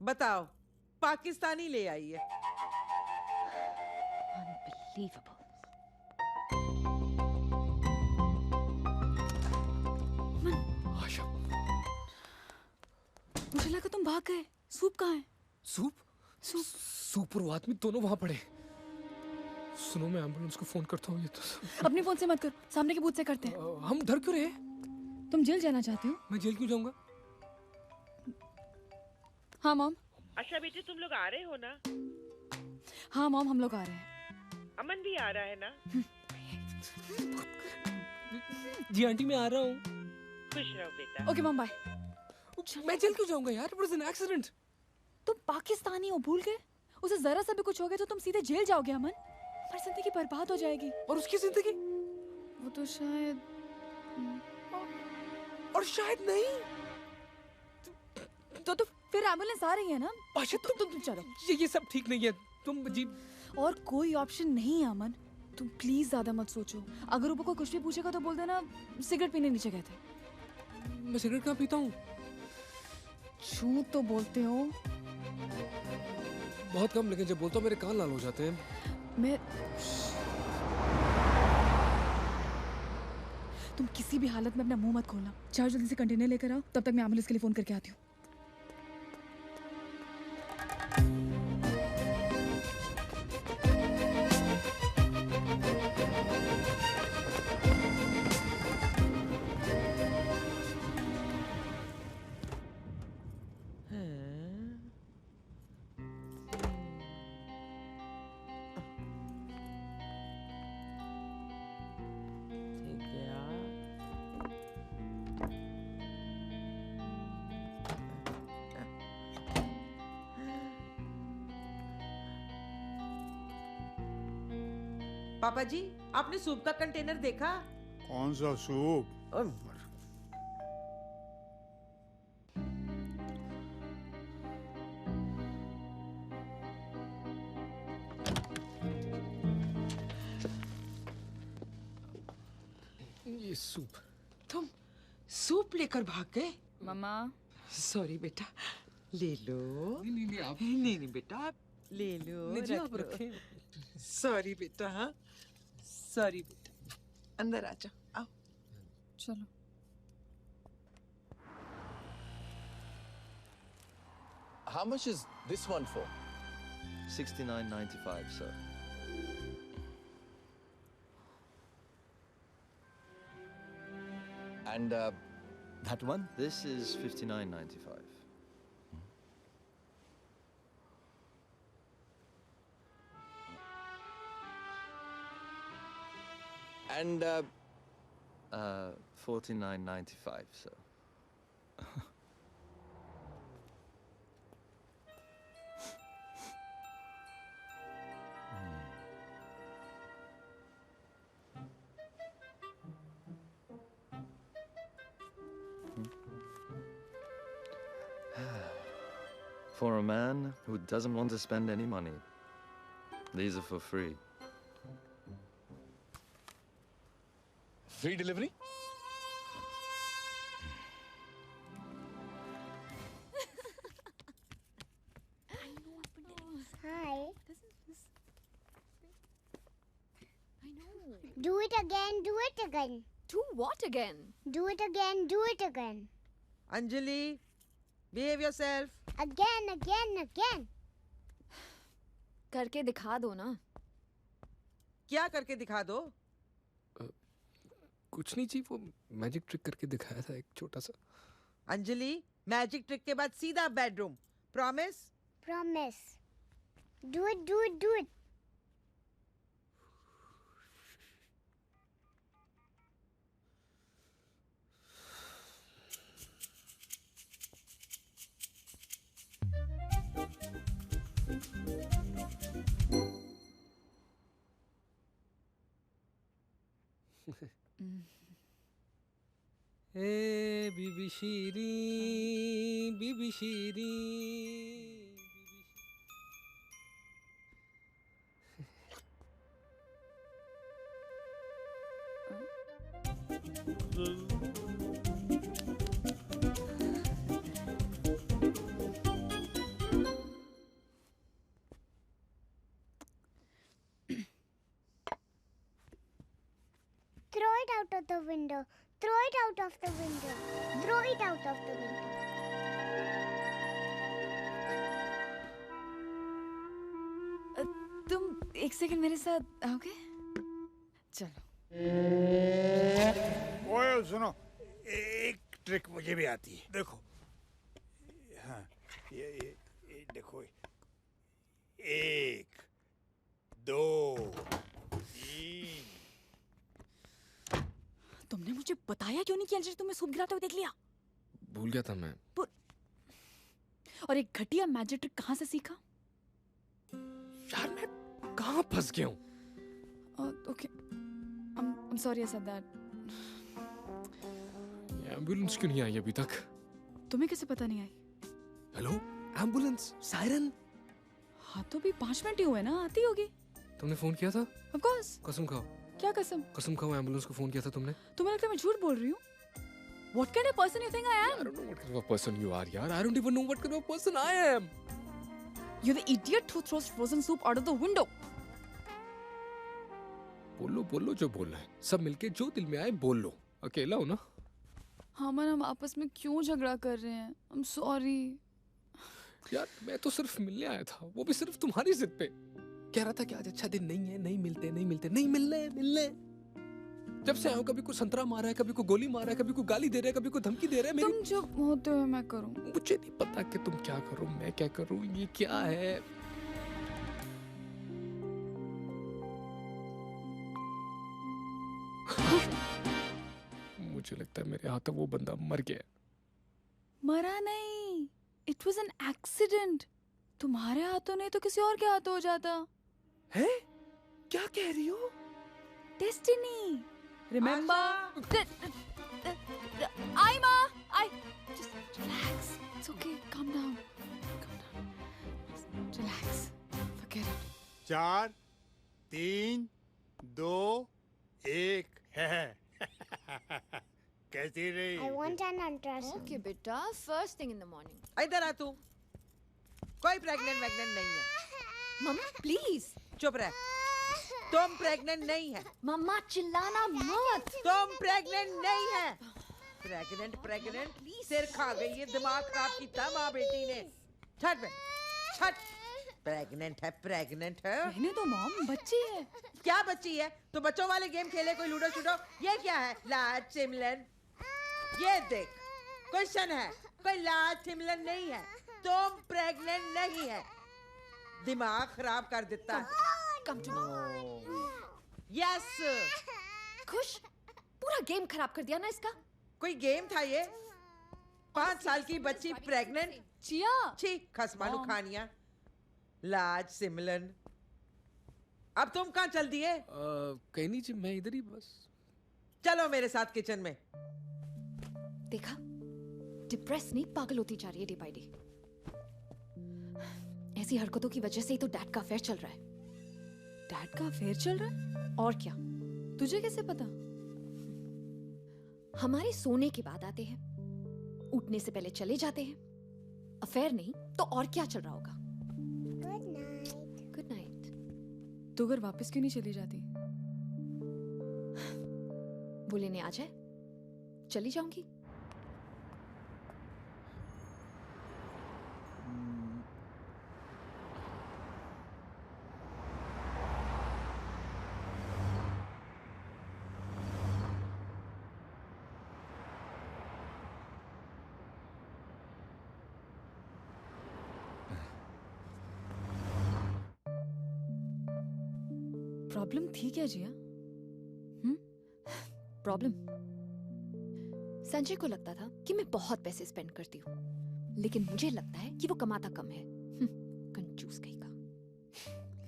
बताओ, पाकिस्तानी ले आई है. Unbelievable. आशा, मुझे लगा तुम भाग गए. सूप कहाँ है? सूप सूप और वो आदमी दोनों वहां पड़े. सुनो, मैं एम्बुलेंस को फोन करता हूँ. ये तो अपने फोन से मत कर, सामने के बूथ से करते हैं. हम डर क्यों रहे? तुम जेल जाना चाहते हो? मैं जेल क्यों जाऊंगा? हाँ मॉम. अच्छा बेटे, तुम लोग आ रहे हो ना? हाँ मॉम, हम लोग आ रहे हैं. अमन भी आ रहा है ना? जी आंटी, मैं आ रहा हूँ. खुश रहो बेटा. Okay mom, bye. मैं जेल क्यों जाऊंगा यार? It was an accident. तुम पाकिस्तानी हो, भूल गए? उसे जरा सा भी कुछ हो गया तो तुम सीधे जेल जाओगे अमन. हमारी जिंदगी बर्बाद हो जाएगी. और उसकी जिंदगी? वो तो शायद. और शायद नहीं. तो फिर एम्बुलेंस आ रही है ना? अच्छा, तुम चलो. ये सब ठीक नहीं है. तुम जी. और कोई ऑप्शन नहीं है अमन. तुम प्लीज ज्यादा मत सोचो. अगर ऊपर कोई कुछ भी पूछेगा तो बोल देना सिगरेट पीने नीचे गए थे. मैं सिगरेट कहाँ पीता हूँ? झूठ तो बोलते हो. बहुत कम, लेकिन जब बोलता हूँ मेरे कान लाल हो जाते हैं. मैं. तुम किसी भी हालत में अपना मुंह मत खोलना. चार जल्दी से कंटेनर लेकर आओ, तब तक मैं एम्बुलेंस के लिए फोन करके आती हूँ. पापा जी, आपने सूप का कंटेनर देखा? कौन सा सूप? ये सूप. तुम सूप लेकर भाग गए? मम्मा. सॉरी बेटा, ले लो. नहीं आप. नहीं बेटा, आप ले लो. नहीं आप रखें. सॉरी बेटा. हाँ, सॉरी बेटा. अंदर आ जाओ. आओ. चलो. How much is this one for? $69.95, sir. And that one? This is $59.95. And $49.95, sir. For a man who doesn't want to spend any money, these are for free. Free delivery? Hi. Do it again, do it again. Do what again? Do it again, do it again. Anjali, behave yourself. Again, again, again. करके दिखा दो ना. क्या करके दिखा दो? कुछ नहीं जी, वो मैजिक ट्रिक करके दिखाया था एक छोटा सा. अंजलि, मैजिक ट्रिक के बाद सीधा bedroom. Promise? Promise. Do it, do it, do it. ए बीबी शीरी, बीबी शीरी. out of the window. Throw it out of the window. Throw it out of the window. तुम एक सेकंड मेरे साथ आओगे? चलो। ओए सुनो, एक ट्रिक मुझे भी आती है। देखो, हाँ, ये देखो, 1 2 3। तुमने मुझे बताया क्यों नहीं कि अंजलि तुम्हें सूप गिराते हुए देख लिया? भूल गया था मैं। और एक घटिया मैजिक ट्रिक कहाँ से सीखा? यार मैं कहाँ फंस गया हूँ? Okay. I'm sorry I said that. Ambulance क्यों नहीं आई अभी तक? तुम्हें कैसे पता नहीं आई? Hello, ambulance, siren. हाँ तो भी 5 मिनट ही हुए ना, आती होगी। तुमने फोन किया था? Of course. कसम खाओ। क्या कसम? कसम खाओ, एम्बुलेंस को फोन किया था तुमने? तुम्हें लगता है मैं झूठ बोल रही हूँ? What kind of person you think I am? I don't know what kind of a person you are, yaar. I don't even know what kind of a person I am. You're the idiot who throws frozen soup out of the window. बोलो बोलो जो बोलना है, सब मिलके जो दिल में आए बोल लो। अकेला हो ना? हमन हम आपस में क्यों झगड़ा कर रहे हैं? I'm sorry. यार मैं तो सिर्फ मिलने आया था, वो भी सिर्फ तुम्हारी जिद पे। कह रहा था कि आज अच्छा दिन नहीं है, नहीं मिलते, नहीं मिलने। जब से आया हूं, कभी को संतरा मारा है, कभी को गोली मारा है, कभी को गाली दे रहा है, कभी को धमकी दे रहा है। तुम चुप होते हो मैं करूं? मुझे नहीं पता कि तुम क्या करो, मैं क्या करूं, ये क्या है। मुझे लगता है मेरे हाथों वो बंदा मर गया। मरा नहीं, इट वॉज एन एक्सीडेंट। तुम्हारे हाथों नहीं तो किसी और के हाथों हो जाता है। क्या कह रही हो? Destiny, remember? Aima, just relax. It's okay. Calm down. Relax. Forget it. 4 3 2 1 है। कैसी रही? I want an ultrasound. Okay, बेटा, first thing in the morning. इधर आ तू। कोई प्रेग्नेंट नहीं है। मम्मा, please. चुप रह। तुम प्रेग्नेंट नहीं है। मम्मा चिल्लाना मत। तुम प्रेग्नेंट नहीं है। प्रेग्नेंट सिर खा गई है, दिमाग खराब किया माँ बेटी ने। छट। प्रेग्नेंट है। रहने दो मॉम, बच्ची है। क्या बच्ची है? तो बच्चों वाले गेम खेले, कोई लूडो शूडो। ये क्या है? लाज सिमलन। ये देख, क्वेश्चन है, कोई लाज सिमलन नहीं है। तुम प्रेग्नेंट नहीं है। दिमाग खराब कर देता है। Come to mom. यस। खुश? पूरा गेम खराब कर दिया ना इसका। कोई गेम था ये? 5 साल की बच्ची प्रेग्नेंट? चिया। छी, खसमानू खानिया। लाज सिमलन। अब तुम कहाँ चल दिए? कहीं नहीं जी, मैं इधर ही बस। चलो मेरे साथ किचन में। देखा, डिप्रेस नहीं, पागल होती जा रही है डे बाय डे। ऐसी हरकतों की वजह से ही तो डैड का अफेयर चल रहा है। डैड का अफेयर चल रहा है? और क्या? तुझे कैसे पता? हमारे सोने के बाद आते हैं, उठने से पहले चले जाते हैं। अफेयर नहीं तो और क्या चल रहा होगा? Good night. तू घर वापस क्यों नहीं चली जाती? वो लेने आ जाए, चली जाऊंगी। प्रॉब्लम थी क्या जिया? प्रॉब्लम? संजय को लगता था कि मैं बहुत पैसे स्पेंड करती हूँ, लेकिन मुझे लगता है कि वो कमाता कम है। कंजूस कहीं का।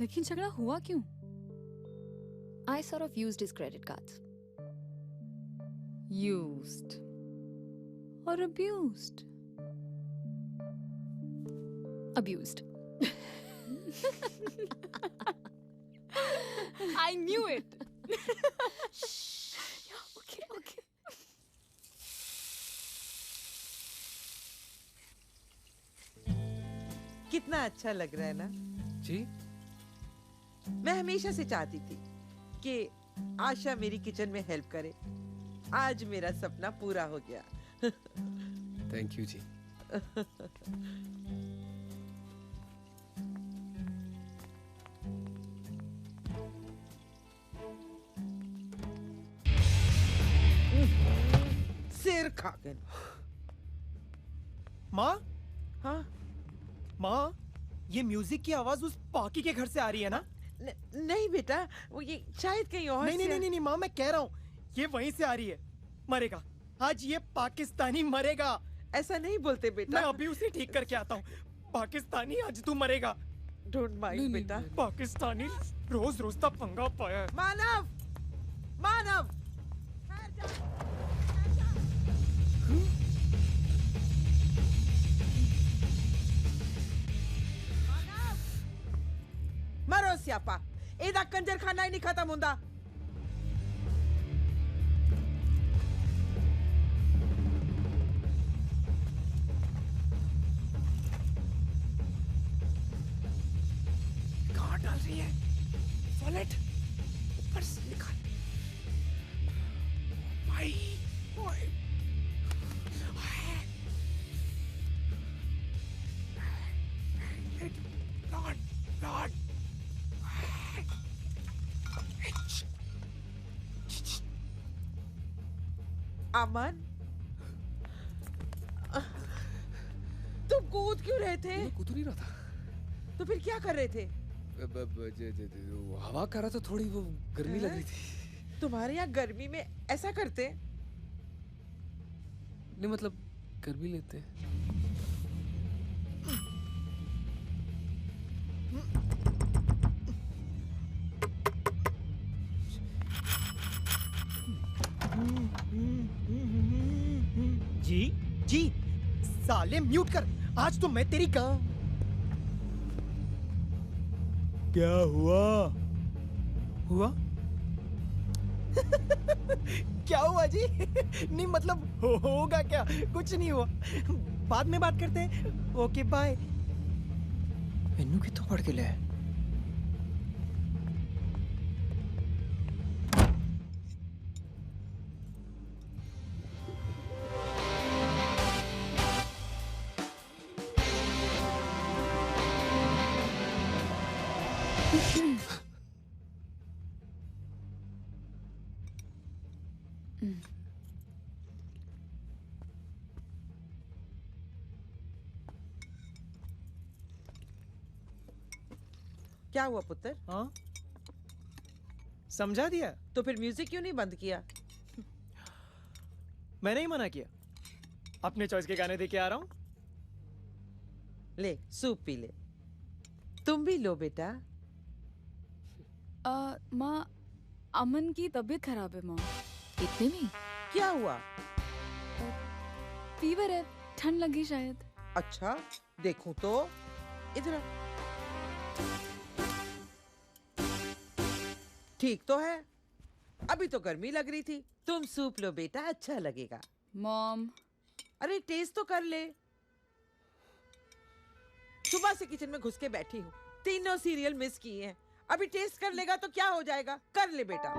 लेकिन झगड़ा हुआ क्यों? I sort of used his credit cards. Used or abused? Abused. I knew it. Yeah, okay. कितना अच्छा लग रहा है ना? जी? मैं हमेशा से चाहती थी कि आशा मेरी किचन में हेल्प करे। आज मेरा सपना पूरा हो गया। थैंक यू जी। सिर खा गए। माँ, हाँ माँ, ये म्यूजिक की आवाज उस पाकी के घर से आ रही है ना? नहीं बेटा, वो ये शायद कहीं और नहीं से नहीं नहीं नहीं माँ, मैं कह रहा हूँ ये वहीं से आ रही है। मरेगा आज, ये पाकिस्तानी मरेगा। ऐसा नहीं बोलते बेटा। मैं अभी उसे ठीक करके आता हूँ। पाकिस्तानी आज तू मरेगा। डोंट माइंड बेटा। पाकिस्तानी रोज रोज का पंगा पाया है। मानव, मानव, मरो स्यापा, एदा कंजर खाना ही नहीं खत्म होंदा। कहाँ डाल रही है? वॉलेट ऊपर से निकाल। भाई, ओए। Lord, Lord. अमन, तुम कूद क्यों रहे थे? कूद नहीं रहा था। तो फिर क्या कर रहे थे? हवा कर रहा था, थोड़ी वो गर्मी लग रही थी। तुम्हारे यहाँ गर्मी में ऐसा करते? नहीं मतलब गर्मी लेते हैं। जी जी, साले म्यूट कर। आज तो मैं तेरी का। क्या हुआ? हुआ? क्या हुआ जी? नहीं मतलब होगा क्या? कुछ नहीं हुआ। बाद में बात करते हैं। Okay bye. मैनू कितों पढ़ के ले? क्या हुआ पुत्र? हाँ, समझा दिया। तो फिर म्यूजिक क्यों नहीं बंद किया? मैंने ही मना किया। अपने चॉइस के गाने दे के आ रहा हूँ। ले सूप पी ले। तुम भी लो बेटा। माँ, अमन की तबीयत खराब है माँ। इतने में? क्या हुआ? फीवर है, ठंड लगी शायद। अच्छा, देखूं तो। इधर ठीक तो है। अभी तो गर्मी लग रही थी। तुम सूप लो बेटा, अच्छा लगेगा। मॉम, अरे टेस्ट तो कर ले। सुबह से किचन में घुस के बैठी हूँ, तीनों सीरियल मिस किए हैं। अभी टेस्ट कर लेगा तो क्या हो जाएगा? कर ले बेटा।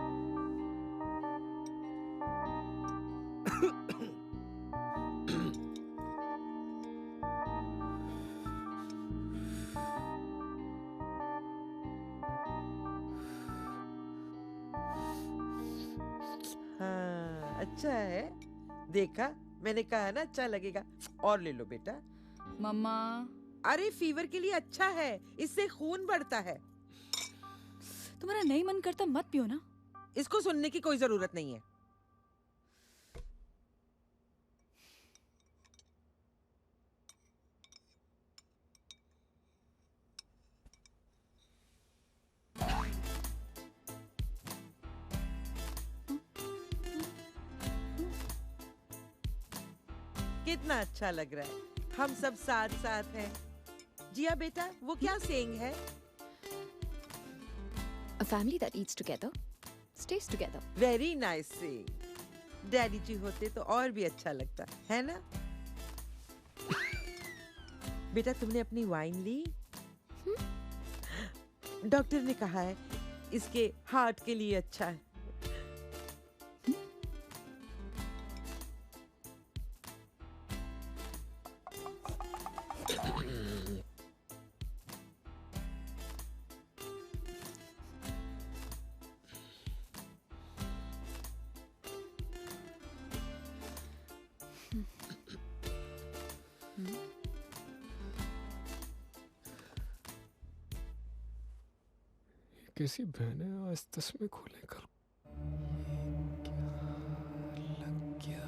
हाँ, अच्छा है। देखा, मैंने कहा ना अच्छा लगेगा। और ले लो बेटा। मम्मा। अरे फीवर के लिए अच्छा है, इससे खून बढ़ता है। तुम्हारा नहीं मन करता मत पियो ना। इसको सुनने की कोई जरूरत नहीं है। कितना अच्छा लग रहा है, हम सब साथ साथ हैं। जिया बेटा, वो क्या सेइंग है? A family that eats together stays together. Very nice saying. Daddy ji होते तो और भी अच्छा लगता, है ना? बेटा, तुमने अपनी वाइन ली? डॉक्टर ने कहा है इसके हार्ट के लिए अच्छा है। कैसी बहन है, आज तस्मे खोले कर लग गया।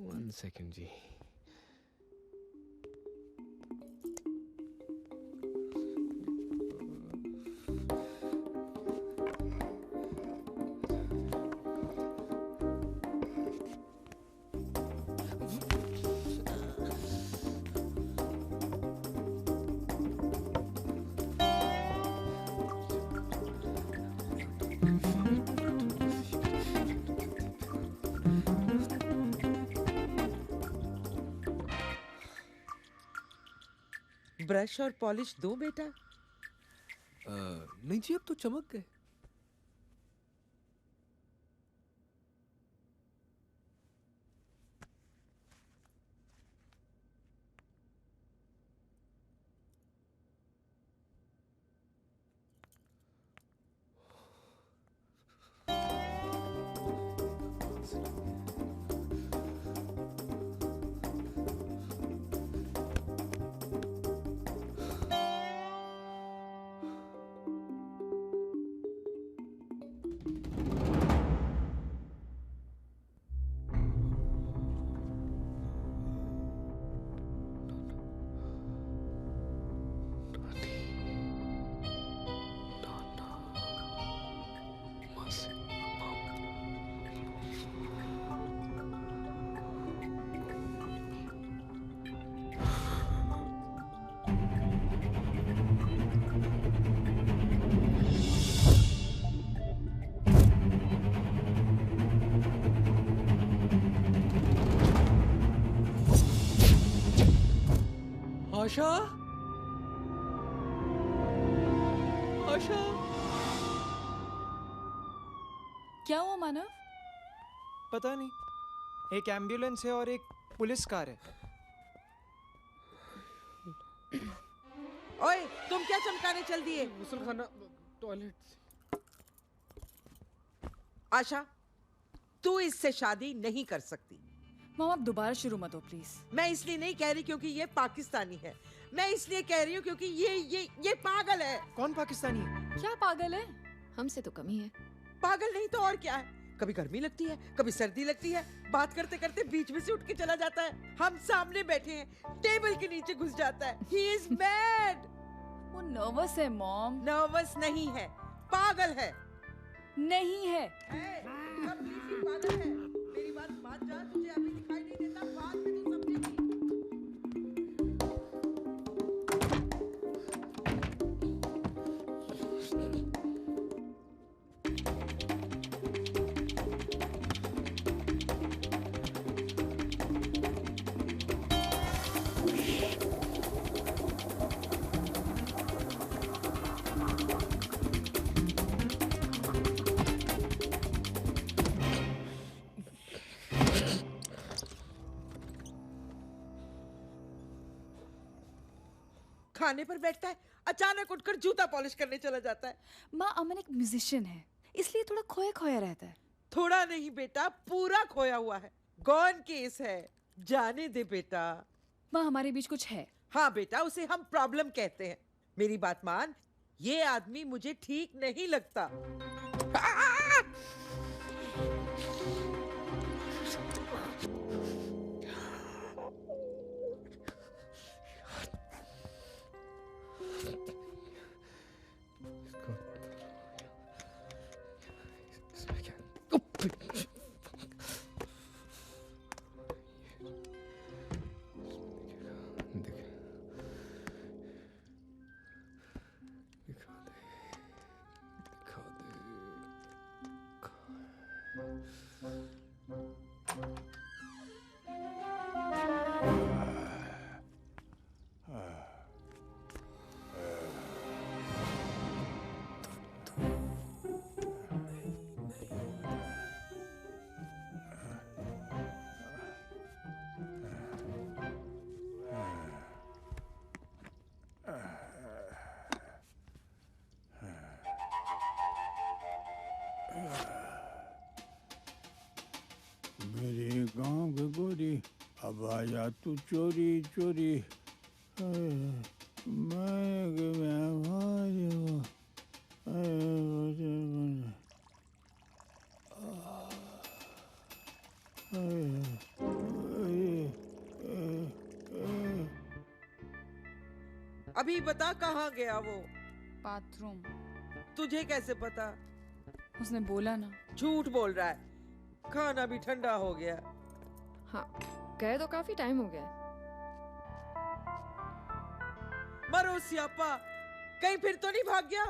One second जी। ब्रश और पॉलिश दो बेटा। नहीं जी, अब तो चमक गए। आशा, आशा, क्या हुआ मानव? पता नहीं, एक एम्बुलेंस है और एक पुलिस कार है। ओए, तुम क्या चमकाने चल दिए? गुस्ल खाना, टॉयलेट। आशा, तू इससे शादी नहीं कर सकती। मॉम आप दोबारा शुरू मत हो प्लीज। मैं इसलिए नहीं कह रही क्योंकि ये पाकिस्तानी है, मैं इसलिए कह रही हूँ क्योंकि ये पागल है। कौन पाकिस्तानी है? क्या पागल है? हमसे तो कम ही है। पागल नहीं तो और क्या है? कभी गर्मी लगती है, कभी सर्दी लगती है, बात करते करते बीच में से उठ के चला जाता है। हम सामने बैठे हैं, टेबल के नीचे घुस जाता है। He is mad। वो नर्वस है मॉम। नर्वस नहीं है, पागल है। नहीं है। completely पागल है। मेरी बात मान जा, तुझे अभी दिखाई नहीं देता, बाद में तू समझेगी। खाने पर बैठता है, अचानक उठकर जूता पॉलिश करने चला जाता है। माँ अमन एक म्यूजिशियन है, इसलिए थोड़ा खोया खोया रहता है। थोड़ा नहीं बेटा, पूरा खोया हुआ है। गॉन केस है, जाने दे बेटा। माँ हमारे बीच कुछ है। हाँ बेटा, उसे हम प्रॉब्लम कहते हैं। मेरी बात मान, ये आदमी मुझे ठीक नहीं लगता। मेरे गांव की गोरी अब आया तू चोरी चोरी अभी बता कहाँ गया वो? बाथरूम। तुझे कैसे पता? उसने बोला ना। झूठ बोल रहा है, खाना भी ठंडा हो गया। हाँ, गए तो काफी टाइम हो गया। मरो सियापा, कहीं फिर तो नहीं भाग गया?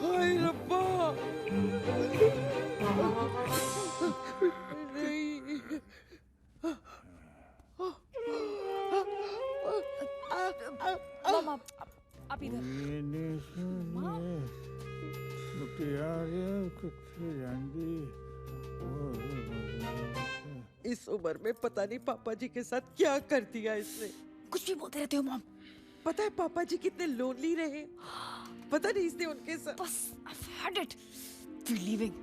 हाय रब्बा, मम्मा, आप इधर। इस उम्र में पता नहीं पापा जी के साथ क्या कर दिया इसने। कुछ भी बोलते रहते हो मॉम। पता है पापा जी कितने लोनली रहे? पता नहीं इसने उनके साथ। बस, I've had it. We're leaving.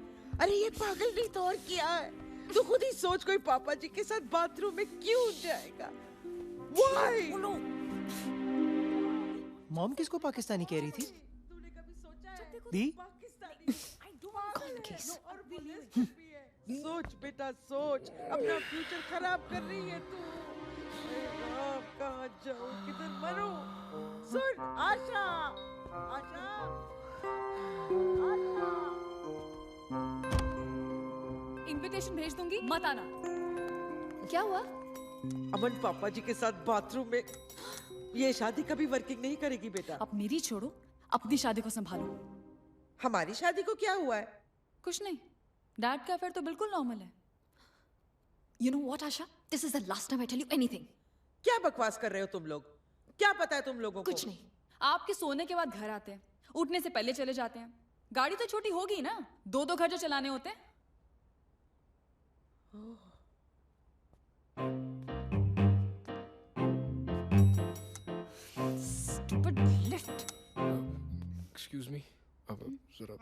अरे ये पागल नहीं तो और क्या है? तू खुद ही सोच, कोई पापा जी के साथ बाथरूम में क्यों जाएगा? Why? मॉम किसको पाकिस्तानी कह रही थी? दी? सोच बेटा सोच, अपना फ्यूचर खराब कर रही है तू। कहाँ जाऊँ, किधर मरूं? सुन आशा, आशा, आशा। इनविटेशन भेज दूंगी, मत आना। क्या हुआ? अमन पापा जी के साथ बाथरूम में। ये शादी कभी वर्किंग नहीं करेगी बेटा। अब मेरी छोड़ो, अपनी शादी को संभालो। हमारी शादी को क्या हुआ है? कुछ नहीं, डैड का अफेयर तो बिल्कुल नॉर्मल है। You know what, Asha? This is the last time I tell you anything. क्या बकवास कर रहे हो तुम लोग? क्या पता है तुम लोगों को? कुछ नहीं। आपके सोने के बाद घर आते हैं, उठने से पहले चले जाते हैं। गाड़ी तो छोटी होगी ना, दो घर जो चलाने होते हैं। Stupid lift. Excuse me. अब जरा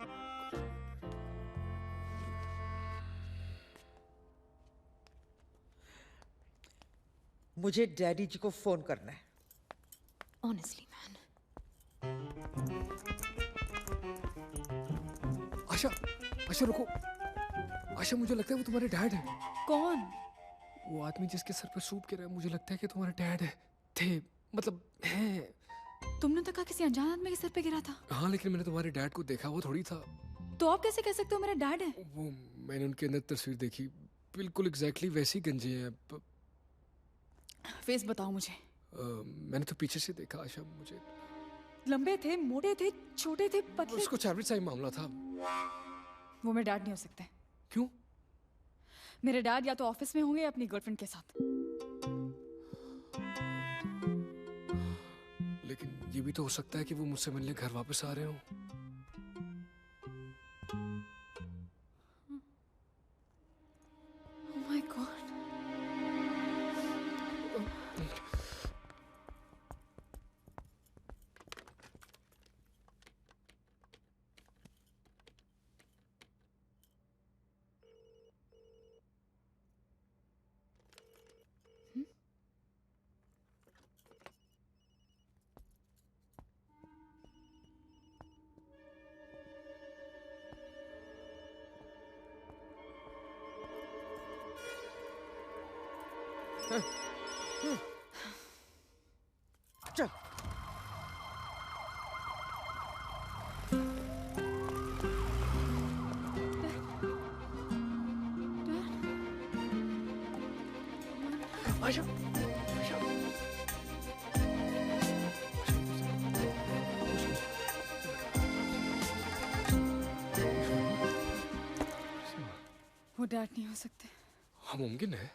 मुझे डैडी जी को फोन करना है। Honestly, man. आशा, आशा रुको। आशा मुझे लगता है वो तुम्हारे डैड है। कौन? वो आदमी जिसके सर पर सूप गिरा है, मुझे लगता है कि तुम्हारे डैड है। थे, मतलब हैं। तुमने तो कहा किसी अनजान आदमी के सर पे गिरा था। हाँ, लेकिन मैंने तुम्हारे डैड को देखा, वो थोड़ी था। तो आप कैसे कह सकते हो मेरा डैड है? वो मैंने उनके अंदर तस्वीर देखी, बिल्कुल एग्जैक्टली वैसी गंजे हैं। फेस बताओ मुझे। मैंने तो पीछे से देखा आशा, मुझे लंबे थे, मोटे थे, छोटे थे, पतले। उसको एवरेज साइज मामला था। वो मेरे डैड नहीं हो सकते। क्यों? मेरे डैड या तो ऑफिस में होंगे या अपनी गर्लफ्रेंड के साथ। लेकिन ये भी तो हो सकता है कि वो मुझसे मिलने घर वापस आ रहे हो। Oh my God. चल। आशा, आशा। वो डैड नहीं हो सकते। हाँ, मुमकिन है।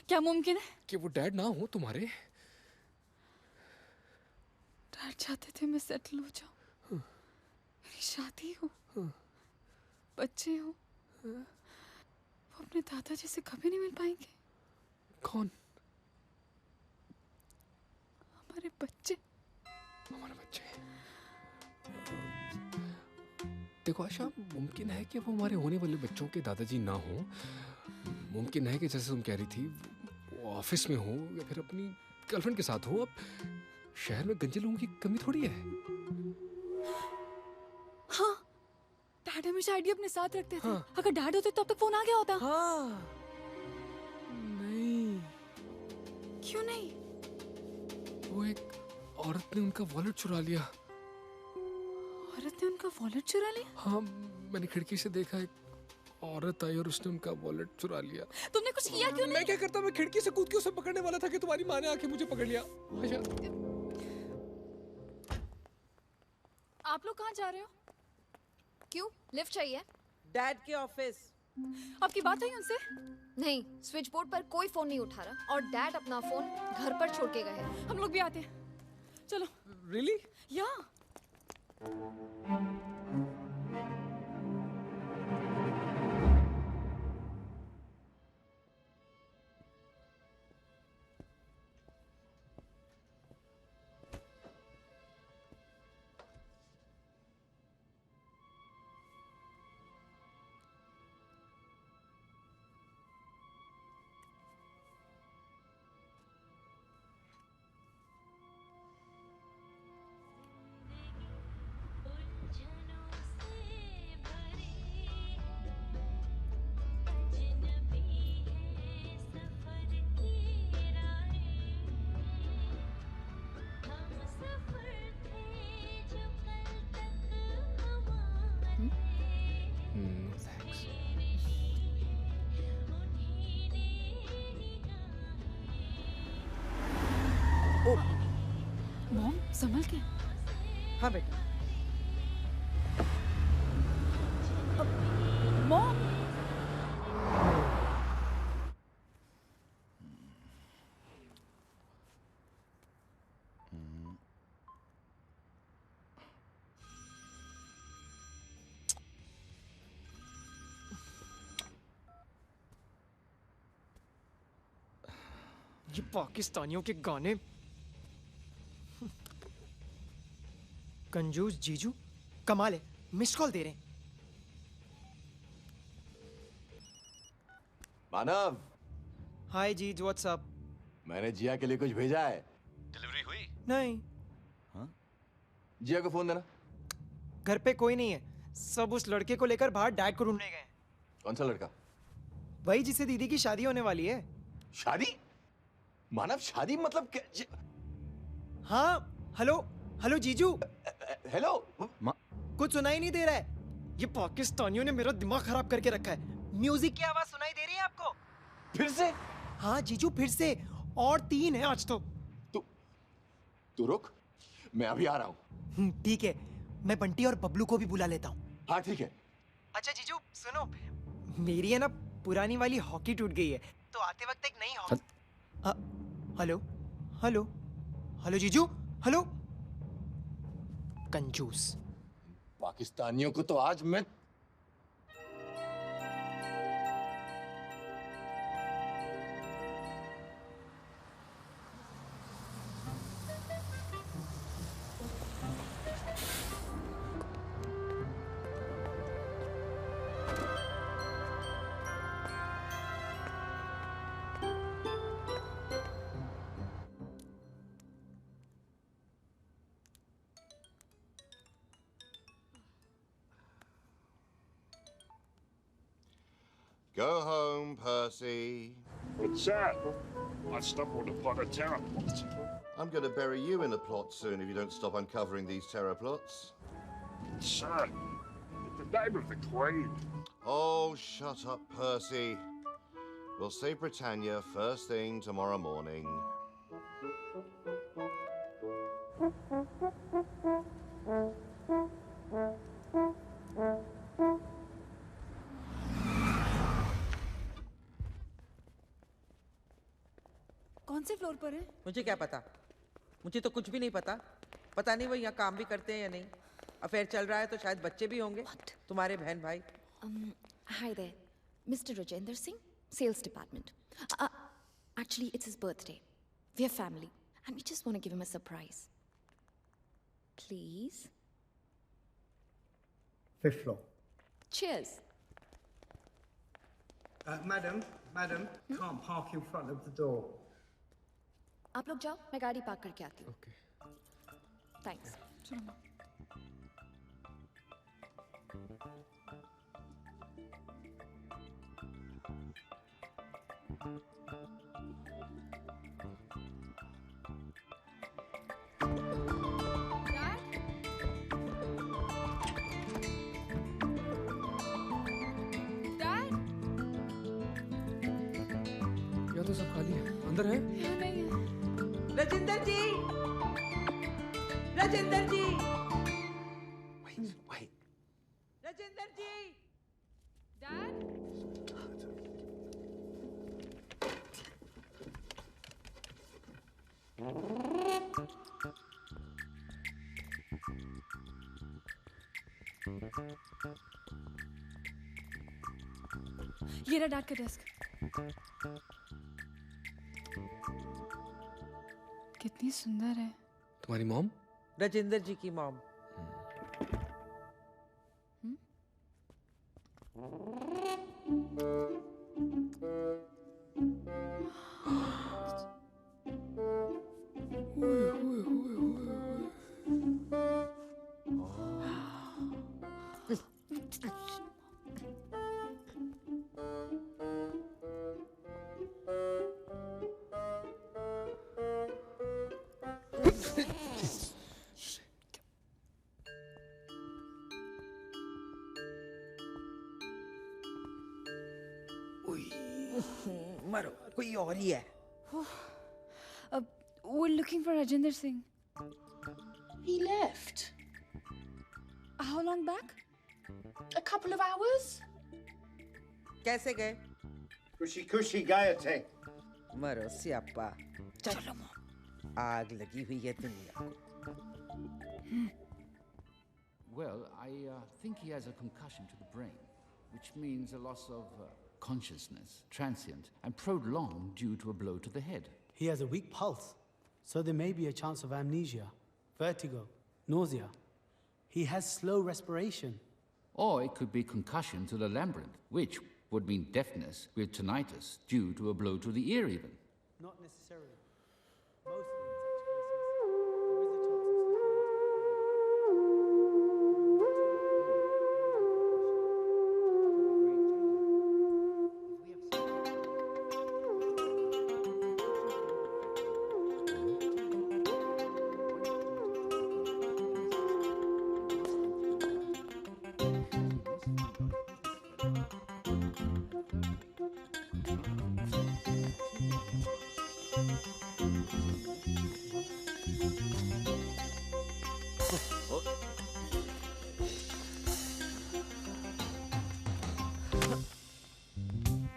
क्या मुमकिन है? कि वो डैड ना हो तुम्हारे। डैड चाहते थे मैं सेटल हो जाऊं, मेरी शादी हो, बच्चे हो। वो अपने दादाजी से कभी नहीं मिल पाएंगे। कौन? हमारे बच्चे। हमारे बच्चे। देखो आशा, मुमकिन है कि वो हमारे होने वाले बच्चों के दादाजी ना हो। मुमकिन है कि जैसे तुम कह रही थी वो ऑफिस में हो या फिर अपनी गर्लफ्रेंड के साथ हो। अब शहर में गंजे लोगों की कमी थोड़ी है। हाँ, डैड हमेशा आईडी अपने साथ रखते थे। अगर डैड होते तो अब तक फोन आ गया होता। नहीं। क्यों नहीं? वो एक औरत ने उनका वॉलेट चुरा लिया। औरत ने उनका वॉलेट चुरा लिया? हाँ, मैंने खिड़की से देखा, एक औरत आई और उसने उनका वॉलेट चुरा लिया। तुमने कुछ किया क्यों नहीं? मैं क्या करता, मैं खिड़की से कूद के उसे पकड़ने वाला था कि तुम्हारी माँ ने आके मुझे पकड़ लिया। आशा, आप लोग कहाँ जा रहे हो? क्यों? लिफ्ट चाहिए? डैड के ऑफिस। आपकी बात हुई उनसे? नहीं, स्विच बोर्ड पर कोई फोन नहीं उठा रहा और डैड अपना फोन घर पर छोड़ के गए हैं। हम लोग भी आते हैं। चलो। Really? या। मॉम, संभल के। हाँ बेटा। मॉम। ये पाकिस्तानियों के गाने। कंजूस जीजू, कमाल है, मिस कॉल दे रहे हैं। मानव। हाय जीज, व्हाट्स अप? मैंने जिया के लिए कुछ भेजा है। डिलीवरी हुई? नहीं। हाँ? जिया को फोन देना। घर पे कोई नहीं है, सब उस लड़के को लेकर बाहर डैड को ढूंढने गए। कौन सा लड़का? वही जिससे दीदी की शादी होने वाली है। शादी? मानव, शादी मतलब क्या? हाँ, हेलो हेलो जीजू। हेलो। कुछ सुनाई नहीं दे रहा है। ये पाकिस्तानियों ने मेरा दिमाग खराब करके रखा है। म्यूजिक की आवाज सुनाई दे रही है आपको? फिर से? हाँ जीजू, फिर से। और 3 है आज तो। तू रुक, मैं अभी आ रहा हूँ। ठीक है, मैं बंटी और बबलू को भी बुला लेता हूँ। हाँ ठीक है। अच्छा जीजू सुनो, मेरी है ना पुरानी वाली हॉकी टूट गई है, तो आते वक्त एक नई हॉकी। हेलो हेलो हेलो जीजू, हेलो। कंजूस पाकिस्तानियों को तो आज मैं। Go home, Percy. What's that? I stumbled upon a terror plot. I'm going to bury you in a plot soon if you don't stop uncovering these terror plots. Sir, in the name of the Queen. Oh, shut up, Percy. We'll save Britannia first thing tomorrow morning. कौन से floor पर है? मुझे क्या पता, मुझे तो कुछ भी नहीं पता। पता नहीं वो यहाँ काम भी करते हैं या नहीं। अफेयर चल रहा है तो शायद बच्चे भी होंगे। तुम्हारे बहन भाई। Hi there, Mr. Rajendra Singh. Sales department. Actually, it's his birthday. We're family, and we just want to give him a surprise. Please. 5th floor. Cheers. Madam, can't park in front of the door. आप लोग जाओ, मैं गाड़ी park करके आती हूँ. Okay. Thanks. यहाँ तो सब खाली है. अंदर है? राजेंद्र जी, राजेंद्र जी, Wait. राजेंद्र जी. ये रहा डैड का डेस्क. कितनी सुंदर है. तुम्हारी मॉम? राजेंद्र जी की मॉम. मरो, कोई और ही है. We're looking for Rajinder Singh. He left. How long back? A couple of hours. कैसे गए? खुशी गए थे. मरो सियापा. चलो आग लगी हुई है दुनिया को. Well, I think he has a concussion to the brain, which means a loss of consciousness, transient and prolonged due to a blow to the head. He has a weak pulse, so there may be a chance of amnesia, vertigo, nausea. He has slow respiration. Or it could be concussion to the labyrinth, which would mean deafness with tinnitus due to a blow to the ear even. Not necessarily. Mostly in such cases,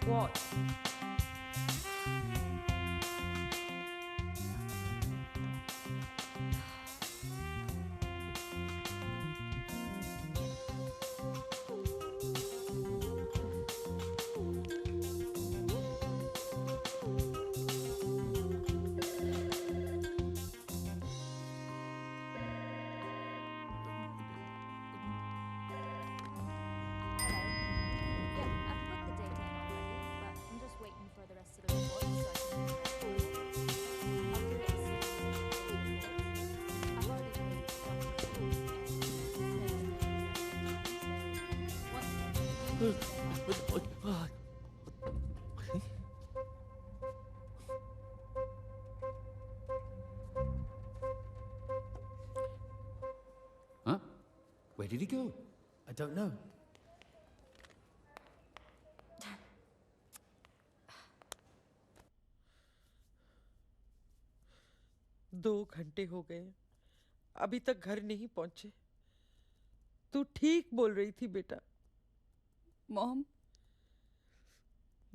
What? Huh? Where did he go? I don't know. दो घंटे हो गए, अभी तक घर नहीं पहुंचे. तू ठीक बोल रही थी बेटा. मॉम,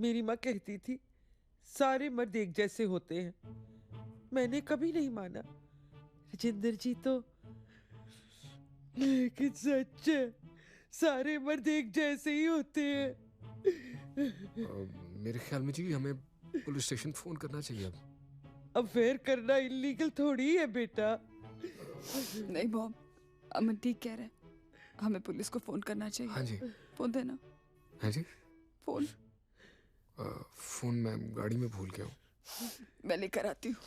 मेरी माँ कहती थी सारे मर्द एक जैसे होते हैं. मैंने कभी नहीं माना. राजेंद्र जी तो, लेकिन सच है, सारे मर्द एक जैसे ही होते हैं. मेरे ख्याल में जी हमें पुलिस स्टेशन फोन करना चाहिए अब। अफेयर करना इलीगल थोड़ी है बेटा। नहीं मॉम, अमन ठीक कह रहे हैं, हमें पुलिस को फोन करना चाहिए। हाँ जी। फोन देना। हाँ जी। फोन फोन मैं गाड़ी में भूल गया हूँ। मैं लेकर आती हूँ।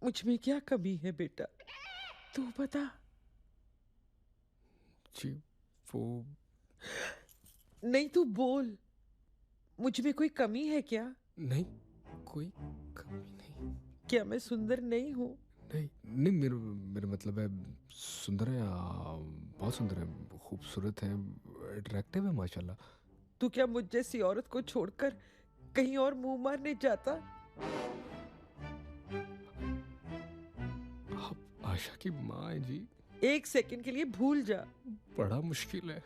मुझ में क्या कमी है बेटा, तू बता। जी वो नहीं तू बोल, मुझ में कोई कमी है क्या? नहीं, कोई कमी नहीं। क्या मैं सुंदर नहीं हूँ? नहीं, मेरा मतलब है सुंदर है, बहुत सुंदर है, खूबसूरत है, अट्रैक्टिव है माशाल्लाह। तू क्या मुझ जैसी औरत को छोड़कर कहीं और मुंह मारने जाता? आप आशा की माँ है जी। एक सेकंड के लिए भूल जा। बड़ा मुश्किल है।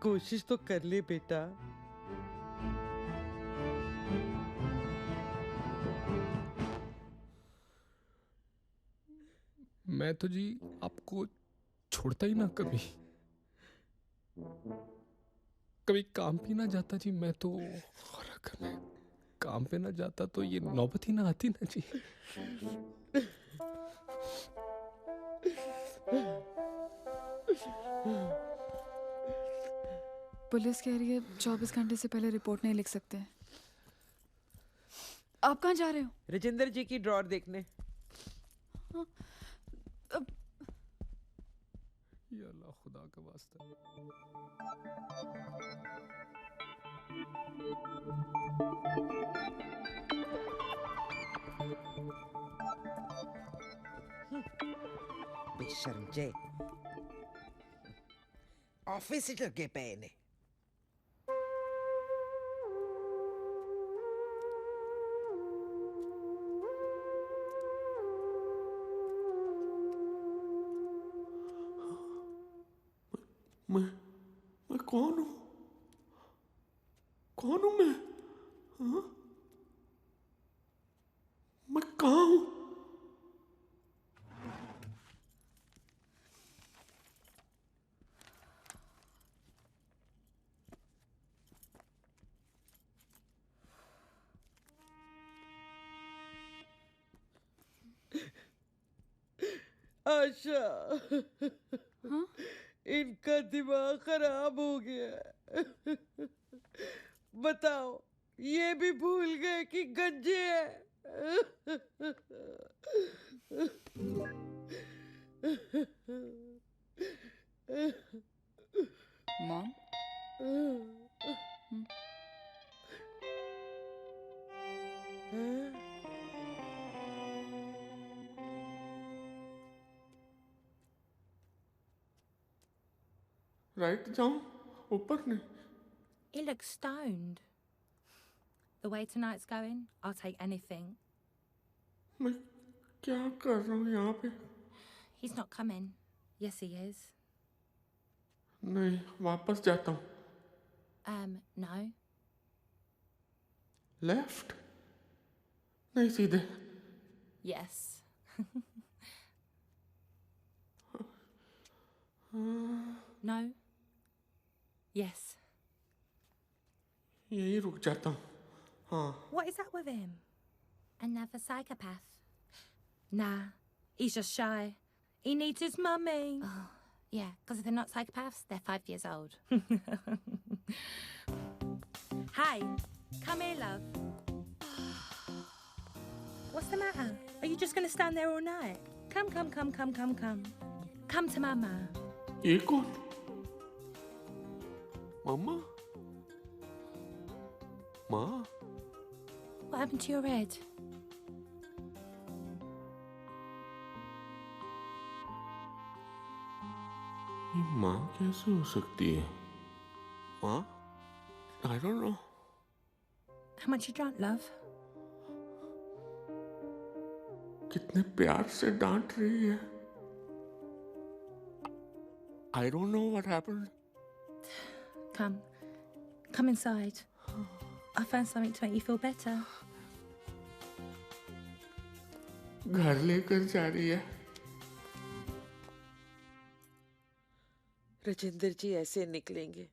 कोशिश तो कर ले बेटा। मैं तो जी आपको छोड़ता ही ना कभी काम पे ना जाता जी मैं तो, और अगर मैं काम पे ना जाता तो ये नौबत ही ना आती ना जी। पुलिस कह रही है 24 घंटे से पहले रिपोर्ट नहीं लिख सकते हैं। आप कहाँ जा रहे हो? राजेंद्र जी की ड्रॉर देखने। या अल्लाह, खुदा का वास्ता। बेशर्म जे ऑफिस लगे पे ने। मैं कौन हूँ? कौन हूँ मैं? हाँ? मैं कहाँ हूँ? आशा, हाँ? इनका दिमाग खराब हो गया। बताओ, ये भी भूल गए कि गंजे है। मॉम, राइट जाऊं ऊपर नहीं? He looks stoned. The way tonight's going, I'll take anything. मैं क्या कर रहा हूँ यहाँ पे? He's not coming. Yes, he is. नहीं, वापस जाता हूँ। No. लेफ्ट? नहीं, सीधे? Yes. No. Yes. यही रुक जाता हूँ। हाँ। What is that with him? Another psychopath? Nah, he's just shy. He needs his mummy. Oh, yeah, because if they're not psychopaths, they're 5 years old. Hi, come here, love. What's the matter? Are you just going to stand there all night? Come. Come to Mama. ये कौन? मम्मा? माँ? What happened to your head? ये माँ कैसे हो सकती है? माँ? I don't know. How much you drunk, love? कितने प्यार से डांट रही है। I don't know what happened. Come inside. I found something to make you feel better. घर लेकर जा रही है। राजेंद्र जी ऐसे निकलेंगे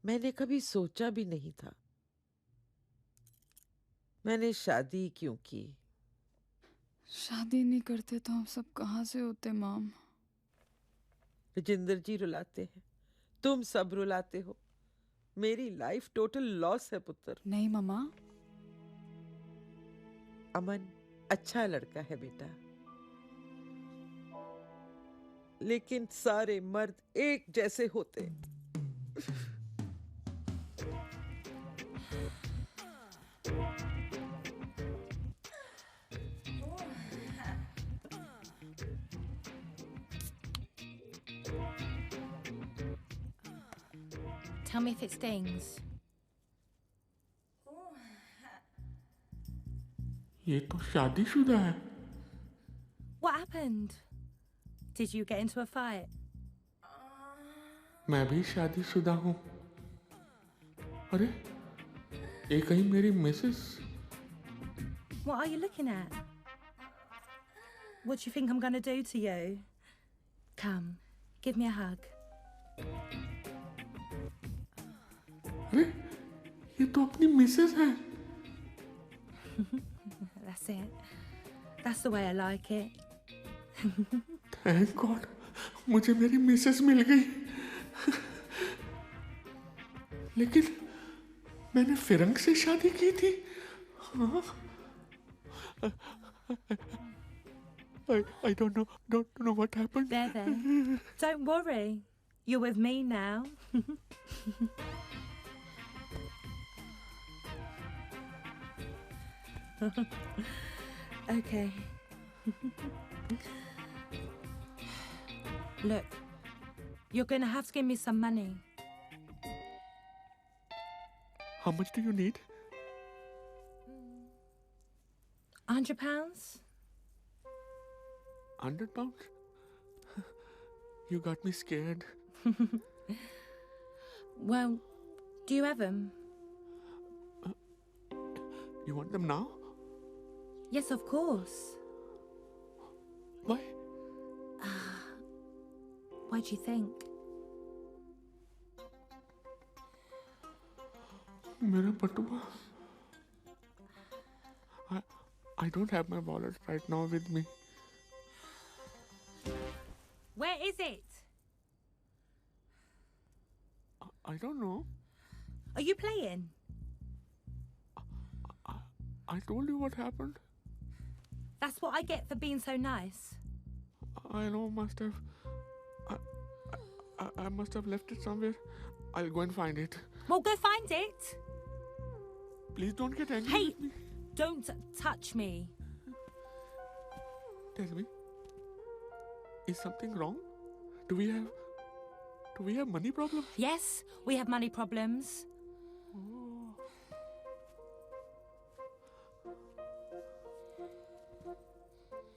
मैंने कभी सोचा भी नहीं था। मैंने शादी क्यों की? शादी नहीं करते तो हम सब कहाँ से होते माम? राजेंद्र जी रुलाते हैं, तुम सब रुलाते हो। मेरी लाइफ टोटल लॉस है पुत्र। नहीं मम्मा। अमन अच्छा लड़का है बेटा, लेकिन सारे मर्द एक जैसे होते। Tell me if it stings. ये तो शादीशुदा है। What happened? Did you get into a fight? मैं भी शादीशुदा हूँ। अरे ये कहीं मेरी Mrs? What are you looking at? What do you think I'm gonna do to you? Come, give me a hug. अरे ये तो अपनी मिसेस है। That's it. That's the way I like it. Thank God मुझे मेरी Mrs मिल गई। लेकिन मैंने फिरंग से शादी की थी। हाँ? I don't know what happened. There. Don't worry. You're with me now. Okay. Look, you're going to have to give me some money. How much do you need? £100? £100? You got me scared. Well, do you have them? You want them now? Yes, of course. Why? Why do you think? मेरा बटुआ. I don't have my wallet right now with me. Where is it? I don't know. Are you playing? I told you what happened. That's what I get for being so nice. I know, must have. I must have left it somewhere. I'll go and find it. Well, go find it. Please don't get angry Hey, with me. don't touch me. Tell me, is something wrong? Do we have money problems? Yes, we have money problems.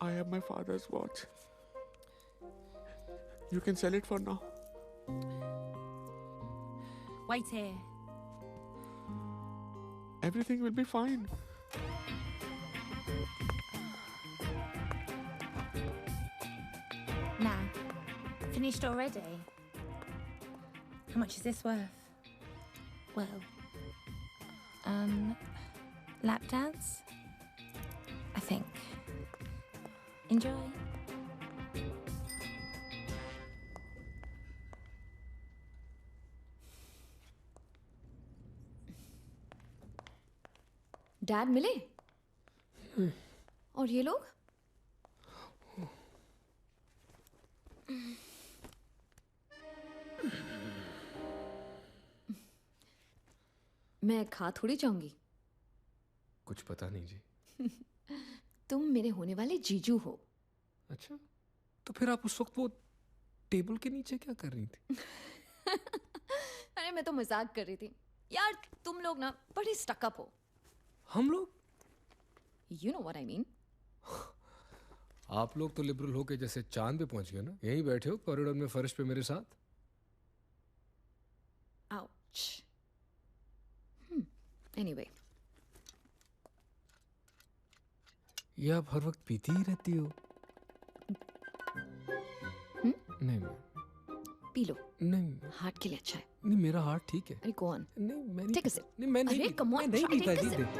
I have my father's watch. You can sell it for now. Wait here. Everything will be fine. Now, finished already? How much is this worth? Well, lap dance? I think. Enjoy. Dad मिले? और ये लोग? मैं खा थोड़ी जाऊंगी। कुछ पता नहीं जी। तुम मेरे होने वाले जीजू हो। अच्छा, तो फिर आप उस वक्त वो टेबल के नीचे क्या कर रही थी? अरे मैं तो मजाक कर रही थी। यार तुम लोग ना बड़े स्टक अप हो। हम लोग? You know what I mean? आप लोग तो लिबरल हो के जैसे चांद पे पहुंच गए ना। यहीं बैठे हो कॉरिडोर में फर्श पे मेरे साथ। Ouch. Anyway. ये आप हर वक्त पीती ही रहती हो? नहीं मैं पी लो, नहीं हार्ट के लिए अच्छा है। नहीं, मेरा हार्ट ठीक है। अरे go on. नहीं, मैं नहीं Take a sip. नहीं, मैं नहीं अरे पी- come on, मैं नहीं try, पीता take a जी। sip.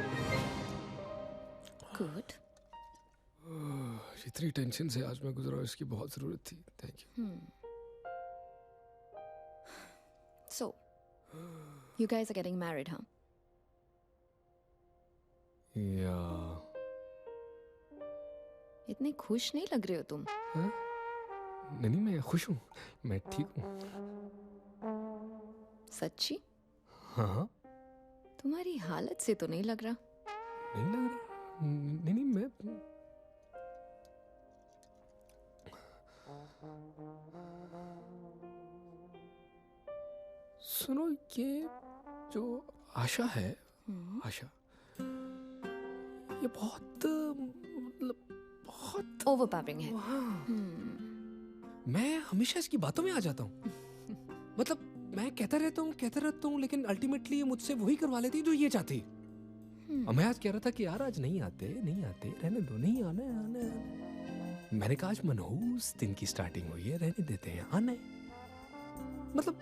Good. इतनी टेंशन से आज मैं गुजरा हूं, इसकी बहुत जरूरत थी। Thank you. So, you guys are getting married, huh? या इतने खुश नहीं लग रहे हो तुम। नहीं, मैं खुश हूँ, मैं ठीक हूँ। सच्ची? हाँ, तुम्हारी हालत से तो नहीं लग रहा। नहीं लग रहा। नहीं, मैं सुनो, ये जो आशा है, आशा, ये बहुत मतलब बहुत ओवरपावरिंग है। मैं हमेशा इसकी बातों में आ जाता हूँ। मतलब मैं कहता रहता हूँ, लेकिन अल्टीमेटली ये मुझसे वही करवा लेती है जो ये चाहती। और मैं आज कह रहा था कि यार आज नहीं आते, रहने दो, नहीं आना है। मैंने कहा आज मनहूस दिन की स्टार्टिंग हुई है, रहने देते हैं, आना है। मतलब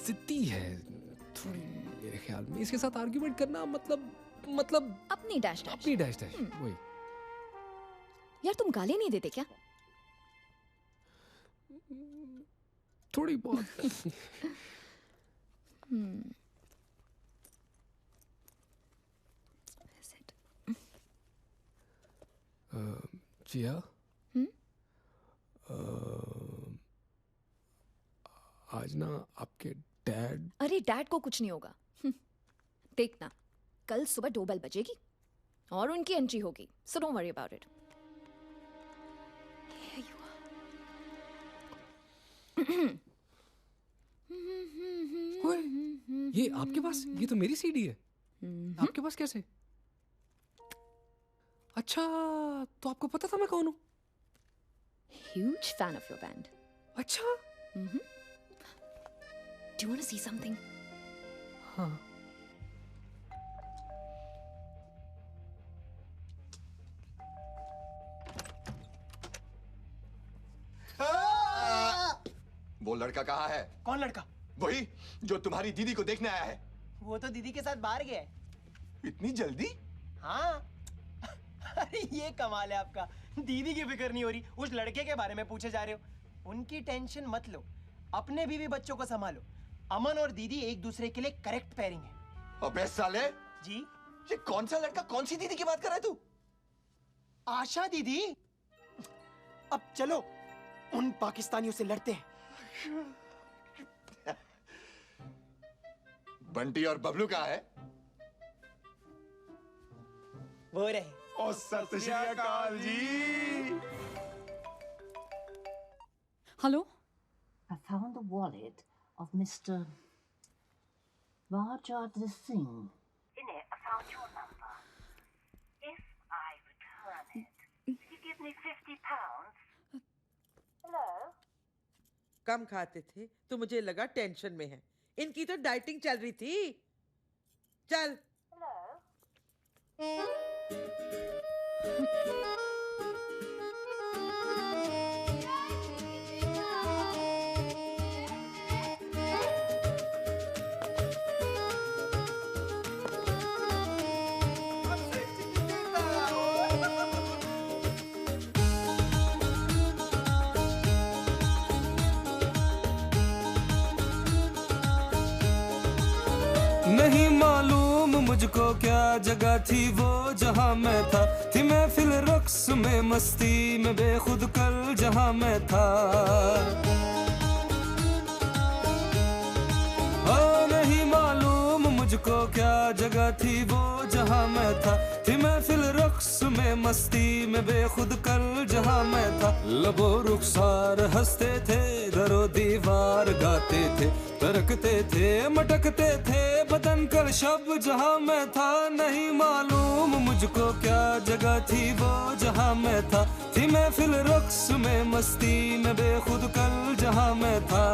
जिद्दी है थोड़ी मेरे ख्याल में। इसके साथ आर्ग्यूमेंट करना मतलब अपनी डैश वही। यार तुम गाली नहीं देते क्या? थोड़ी बहुत। जिया, आज ना आपके डैड। अरे डैड को कुछ नहीं होगा। देखना, कल सुबह 2 बेल बजेगी और उनकी एंट्री होगी। So don't worry about it. ये आपके पास? ये तो मेरी सीडी है। आपके पास कैसे? अच्छा, तो आपको पता था मैं कौन हूँ? Huge fan of your band. अच्छा। Do you want to see something? हाँ। वो लड़का कहाँ है? कौन लड़का? वही जो तुम्हारी दीदी को देखने आया है। वो तो दीदी के साथ बाहर गया है। इतनी जल्दी? हाँ। अरे ये कमाल है आपका। दीदी की फिक्र नहीं हो रही, उस लड़के के बारे में पूछे जा रहे हो। उनकी टेंशन मत लो, अपने बीवी बच्चों को संभालो। अमन और दीदी एक दूसरे के लिए करेक्ट पेयरिंग है। अबे साले! जी? ये कौन सा लड़का, कौन सी दीदी की बात कर रहा है तू? आशा दीदी। अब चलो उन पाकिस्तानियों से लड़ते हैं। बंटी और बबलू कहाँ है? वो रहे। ओ सत श्री अकाल जी। Hello? I found the wallet of Mr. Rajendra Singh. In it, I found your number. If I return it, will you give me £50? Hello? कम खाते थे तो मुझे लगा टेंशन में है। इनकी तो डाइटिंग चल रही थी। चल। नहीं मालूम मुझको क्या जगह थी वो जहां मैं था। थी मैं फिल रक्स में, मस्ती में बेखुद कल जहां मैं था। हाँ, नहीं मालूम मुझको क्या जगह थी वो जहां मैं था। थी मैं फिल रक्स में, मस्ती में बेखुद कल जहां मैं था। लबो रुखसार हंसते थे, दरो दीवार गाते थे, तरकते थे, मटकते थे, बदन कर शब जहां मैं था। नहीं मालूम मुझको क्या जगह थी वो जहां मैं था। थी मैं फिल रक्स में, मस्ती में बेखुद कल जहां मैं था।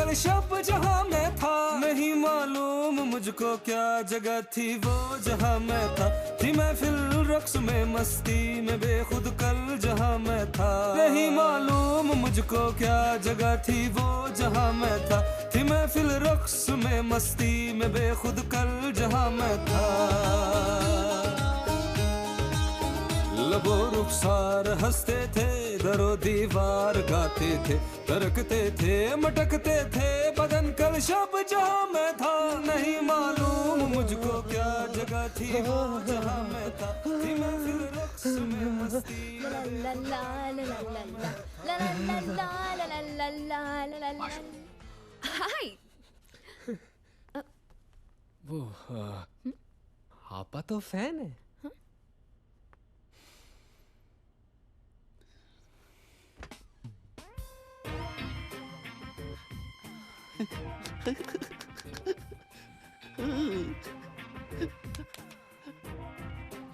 कल शब जहां मैं था, नहीं मालूम मुझको क्या जगह थी वो जहां मैं था। थी महफिल रक्स में मस्ती में बेखुद कल जहां मैं था, नहीं मालूम मुझको क्या जगह थी वो जहां मैं था। थी महफिल रक्स में मस्ती में बेखुद कल जहां मैं था। लबो रुखसार हंसते थे, दरो दीवार गाते थे, तरकते थे मटकते थे बदन कल शब जहां मैं था। नहीं मालूम मुझको क्या जगह थी वो जहां मैं था। थी महफिल रक्स में मस्ती हाय। वो आपा तो फैन है।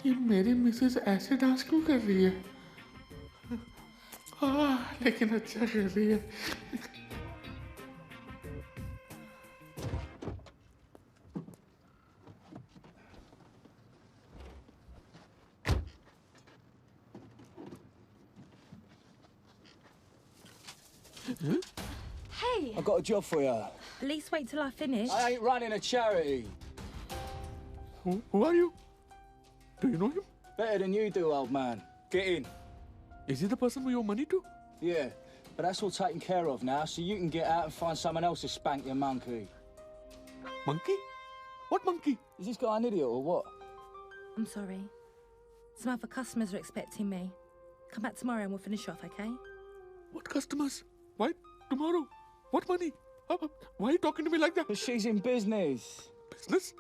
ये मेरी मिसेस ऐसे डांस क्यों कर रही है? लेकिन अच्छा कर रही है। Hey! I've got a job for you. At least wait till I finish. I ain't running a charity. Who are you? Do you know him? Better than you do, old man. Get in. Is he the person we owe money to? Yeah, but that's all taken care of now, so you can get out and find someone else to spank your monkey. Monkey? What monkey? Is this guy an idiot or what? I'm sorry. Some other customers are expecting me. Come back tomorrow and we'll finish off, okay? What customers? Why tomorrow? What money? Why are you talking to me like that? But she's in business. Business?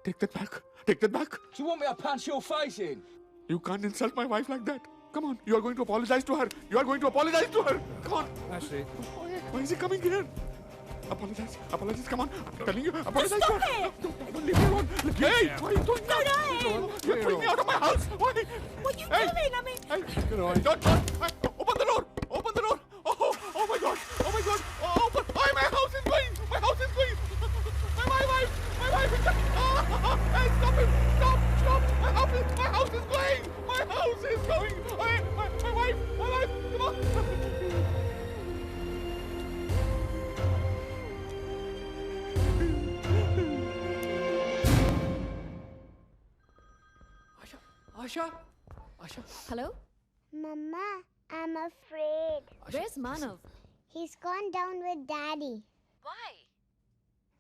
Take that back. Take that back. Do you want me to punch your face in? You can't insult my wife like that. Come on, you are going to apologize to her. You are going to apologize to her. Come on. Ashley. Why is he coming here? Apologize. Apologize. Come on. I'm telling you. Apologize to her. Don't leave me alone. Hey, why are you doing that? You're putting me out of my house. Why? What are you doing? I mean... Hey, don't. Open the door. Open the door. Oh my God. Oh my God. Open. Oh, my house is going. My house is going. My wife is going. Hey, stop it. Stop. My house is going. My house is going. My wife. Come on. Asha. Hello? Mama, I'm afraid. Where's Manav? He's gone down with Daddy. Why?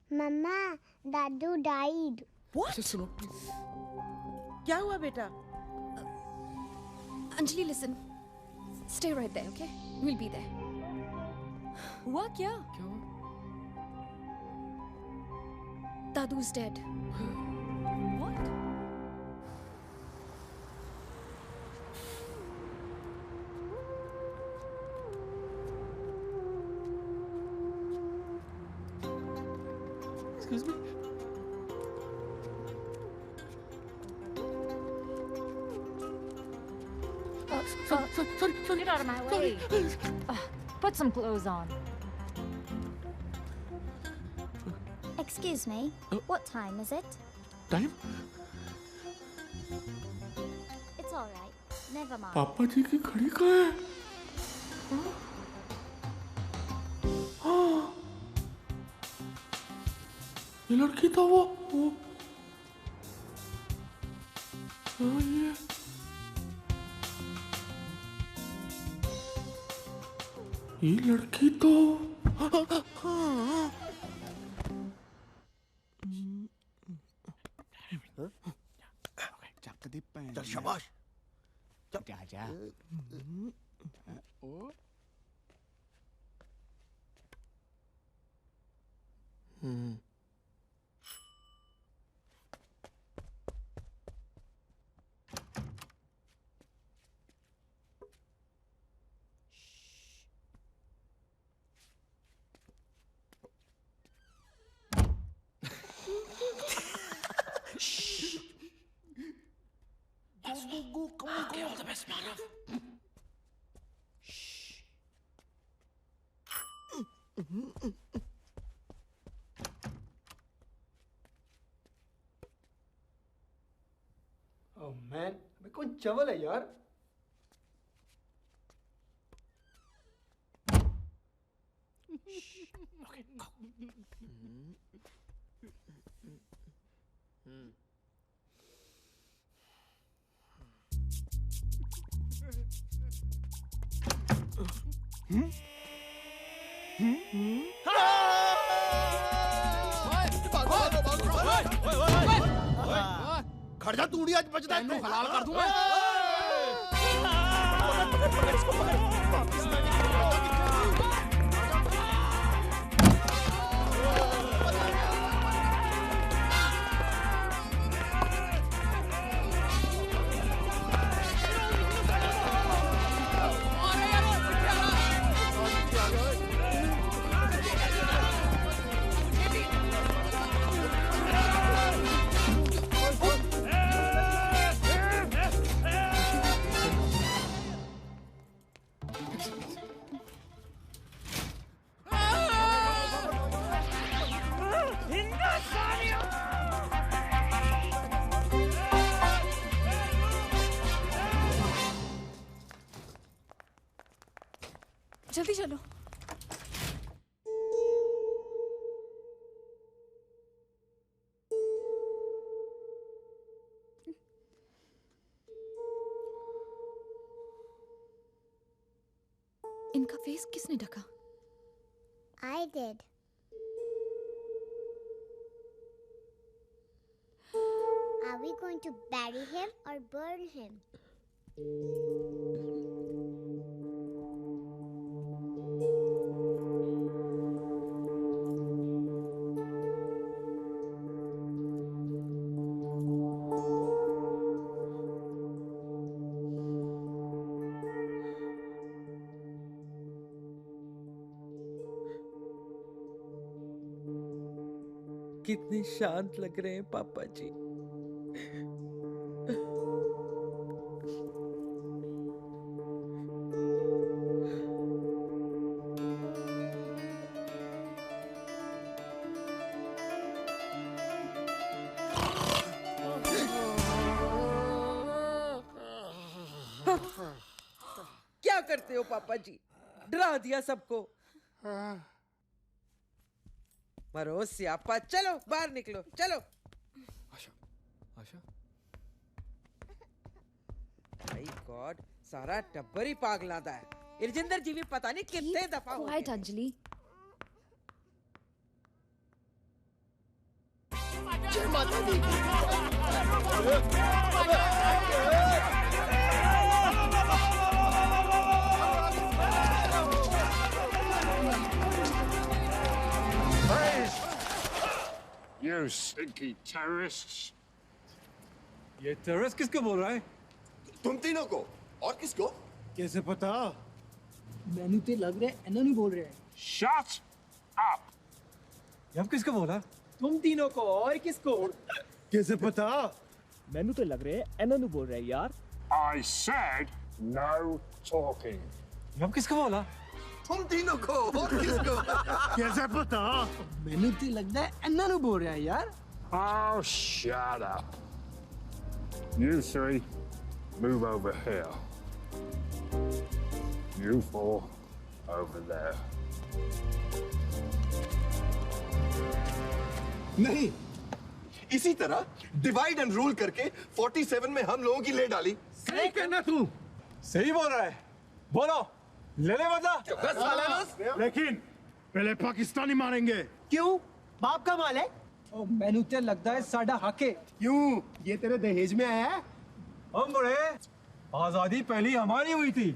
Mama, Dadu died. What? सुनो क्या हुआ बेटा? Anjali, listen. Stay right there, okay? We'll be there. हुआ क्या? Dadu's dead. What? Excuse me? Sorry. Get out of my way. Put some clothes on. Excuse me, what time is it? Time? It's all right. Never mind. पापा जी की घड़ी कहाँ है? हाँ, ये लड़की तो वो हाँ ये लड़की तो चल शाबाश जा Go, come on, go. All the best, Manav. Oh man, अबे कौन चवल है यार? Okay, go. खड़ जा तू आज बचता है तू हलाल कर दूं मैं। जल्दी चलो। इनका फेस किसने ढका? I did. Are we going to bury him or burn him? कितने शांत लग रहे हैं पापा जी। क्या करते हो पापा जी? डरा दिया सबको। मरो सियापा, चलो बाहर निकलो, चलो। आशा, आशा। माय गॉड, सारा टब्बर ही पागलादा है। इरजिंदर जी भी पता नहीं कितने दफा हो Quiet, अंजलि। जय माता दी। You stinky terrorists! ये टेररिस्ट किसको बोल रहा है? तुम तीनों को। और किसको? कैसे पता? मैनू ते लग रहा है इन्हों नहीं बोल रहे हैं। Shut up! अब किसको बोला? तुम तीनों को और किसको? कैसे पता? मैनू तो लग रहा है इन्हों नहीं बोल रहे हैं यार। I said no talking. अब किसको बोला? तुम तीनों को। और किसको? कैसे पता? मैनू तो लगता है इन्हों नहीं बोल रहे हैं यार। Oh, shut up. You three, move over here. You four, over there. नहीं, इसी तरह डिवाइड एंड रूल करके 47 में हम लोगों की ले डाली। सही कहना तू। सही बोल रहा है। बोलो, ले ले बदला। लेकिन पहले पाकिस्तानी मारेंगे। क्यों? बाप का माल है? ओ मैनू ते लगता है साडा हक है। क्यों? ये तेरे दहेज में आया है? हम बड़े आजादी पहली हमारी हुई थी।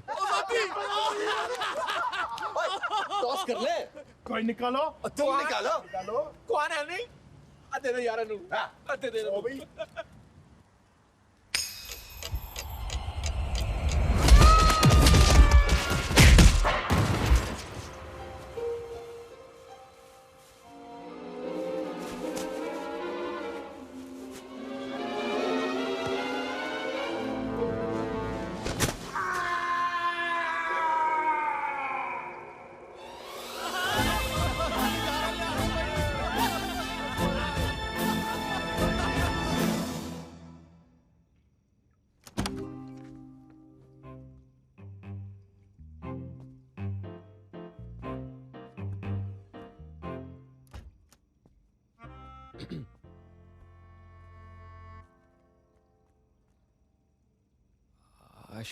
टॉस कर ले। कोई निकालो। तुम निकालो। कौन है नहीं? अते दे यार नू। अते दे लो भाई।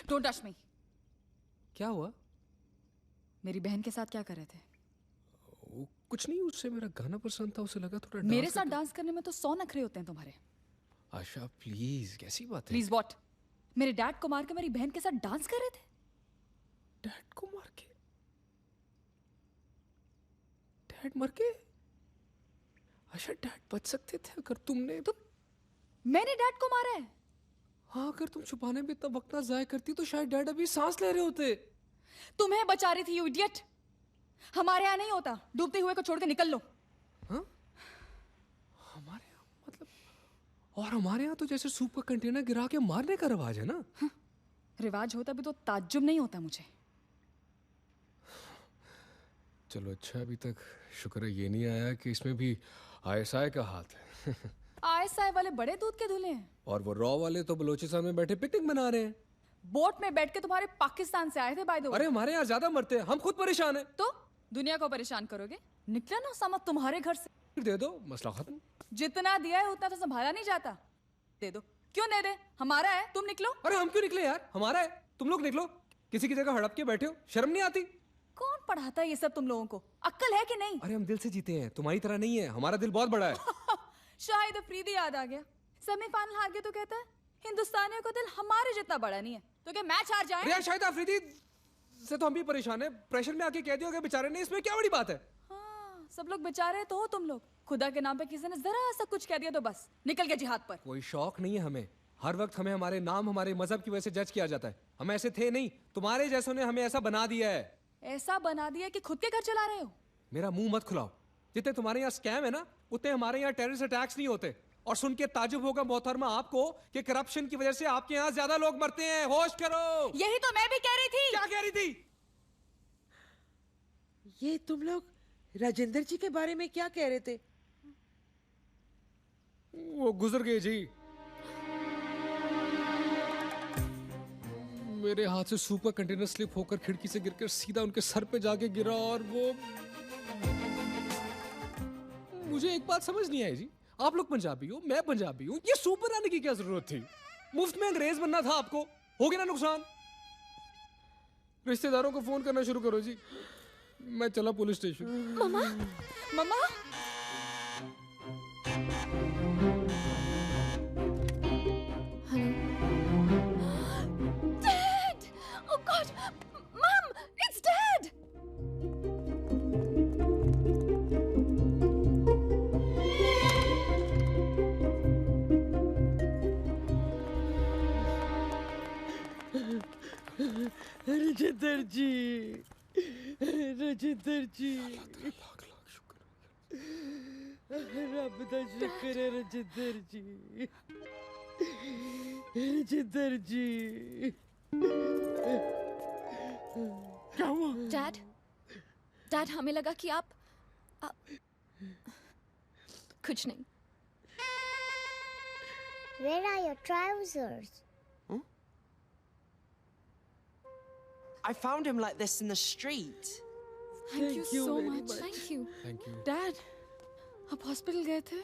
Don't touch me. क्या हुआ? मेरी बहन के साथ क्या कर रहे थे? कुछ नहीं, उससे मेरा गाना पसंद था, उसे लगा थोड़ा मेरे साथ डांस करने में तो 100 नखरे होते हैं तुम्हारे। आशा प्लीज, कैसी बात है? Please what? मेरे डैड को मार के मेरी बहन के साथ डांस कर रहे थे? डैड को मार के? डैड मर के? आशा डैड बच सकते थे अगर तुमने मैंने डैड को मारा है। हाँ, अगर तुम छुपाने में इतना वक्त ना जाया करती तो शायद डैड अभी सांस ले रहे होते। तुम्हें बचा रही थी यू इडियट। हमारे यहाँ नहीं होता, डूबते हुए को छोड़ के निकल लो। हाँ? हमारे यहाँ मतलब? और हमारे यहाँ तो जैसे सूप का कंटेनर गिरा के मारने का रिवाज है ना। हाँ? रिवाज होता भी तो ताज्जुब नहीं होता मुझे। चलो अच्छा, अभी तक शुक्र है ये नहीं आया कि इसमें भी आईएसआई का हाथ है। आईएसआई वाले बड़े दूध के धुले हैं। और वो रॉ वाले तो बलोचिस्तान में बैठे पिकनिक मना रहे हैं। बोट में बैठ के तुम्हारे पाकिस्तान से आए थे बाय द वे। अरे हमारे यहाँ ज्यादा मरते हैं, हम खुद परेशान हैं। तो दुनिया को परेशान करोगे? निकला ना सामान तुम्हारे घर से। दे दो, मसला खत्म। जितना दिया है उतना तो संभाला नहीं जाता। दे दो। क्यों दे दे? हमारा है, तुम निकलो। अरे हम क्यों निकले यार, हमारा है, तुम लोग निकलो। किसी की जगह हड़प के बैठे हो, शर्म नहीं आती? कौन पढ़ाता है ये सब तुम लोगों को? अक्ल है कि नहीं? अरे हम दिल से जीते हैं, तुम्हारी तरह नहीं है, हमारा दिल बहुत बड़ा है। शाहिद अफरीदी याद आ गया। सेमीफाइनल हार गए तो कहता है हिंदुस्तानियों का दिल हमारे जितना बड़ा नहीं है, तो क्या मैच हार जाए? यार शाहिद अफरीदी से तो हम भी परेशान है, प्रेशर में आके कह दिया कि बेचारे ने, इसमें क्या बड़ी बात है? हाँ, सब लोग बेचारे तो हो तुम लोग। खुदा के नाम पे किसी ने जरा सा कुछ कह दिया तो बस निकल गए जिहाद पर। कोई शौक नहीं है हमें, हर वक्त हमें हमारे नाम हमारे मजहब की वजह से जज किया जाता है। हम ऐसे थे नहीं, तुम्हारे जैसों ने हमें ऐसा बना दिया है। ऐसा बना दिया कि खुद के घर चला रहे हो। मेरा मुंह मत खुलाओ। जितने तुम्हारे यहाँ स्कैम है ना, उतने हमारे यहाँ टेररिस्ट अटैक्स नहीं होते। और सुन के ताजुब होगा मोहतरमा आपको कि करप्शन की वजह से आपके यहाँ ज्यादा लोग मरते हैं। होश करो। यही तो मैं भी कह रही थी। क्या कह रही थी? ये तुम लोग राजेंद्र जी के बारे में क्या कह रहे थे? वो गुजर गए जी। मेरे हाथ से सूप का कंटेनर स्लिप होकर खिड़की से गिरकर सीधा उनके सर पे जाके गिरा। और वो, मुझे एक बात समझ नहीं आई जी, आप लोग पंजाबी हो, मैं पंजाबी हूँ, ये सूप बनाने की क्या जरूरत थी? मुफ्त में अंग्रेज बनना था आपको, हो गया ना नुकसान। रिश्तेदारों को फोन करना शुरू करो जी, मैं चला police station. Mamma, mamma, Dad! Oh God, Mom, it's Dad! Rajendra ji, Rajendra ji, रब दा शुक्र है राजेंद्र जी, राजेंद्र जी। क्या हुआ? डैड, डैड हमें लगा कि आप कुछ नहीं। Where are your trousers? I found him like this in the street. Thank you so much. Thank you. Thank you. Dad, आप हॉस्पिटल गए थे?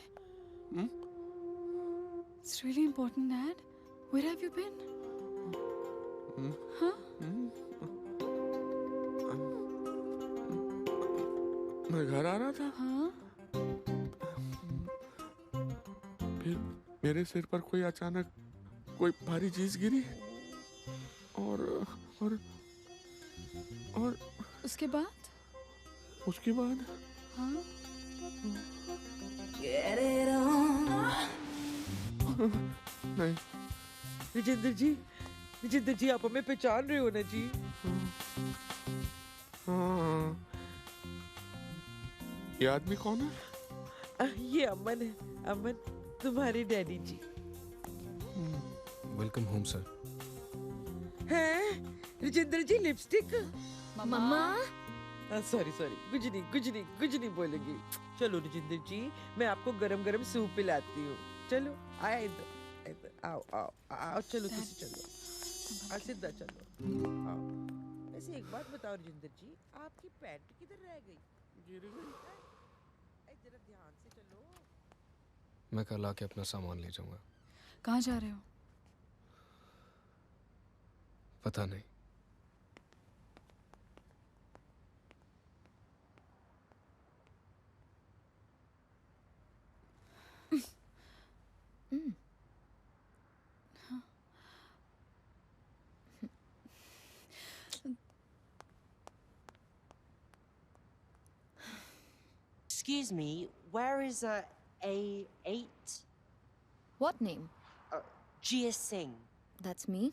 It's really important, Dad. Where have you been? Huh? मैं घर आ रहा था। हाँ? फिर मेरे सिर पर कोई अचानक कोई भारी चीज गिरी और उसके बाद? उसके बाद हाँ? नहीं। राजेंद्र जी आप हमें पहचान रहे हो ना जी? हाँ। ये आदमी कौन है? ये अमन है, अमन तुम्हारे daddy ji. Welcome home sir. हैं? Rajendra ji lipstick? Mamma? Sorry कुछ नहीं बोलेगी। चलो राजेंद्र जी, मैं आपको गरम गरम सूप पिलाती हूँ। चलो आया इधर, आओ चलो किसी चलो, सीधा चलो आओ। ऐसे एक बात बताओ राजेंद्र जी, आपकी पैंट किधर रह गई? गिर गई। जरा ध्यान से चलो। मैं कल आके अपना सामान ले जाऊंगा। कहाँ जा रहे हो? पता नहीं। Excuse me, where is A8? What name? Jia Singh. That's me.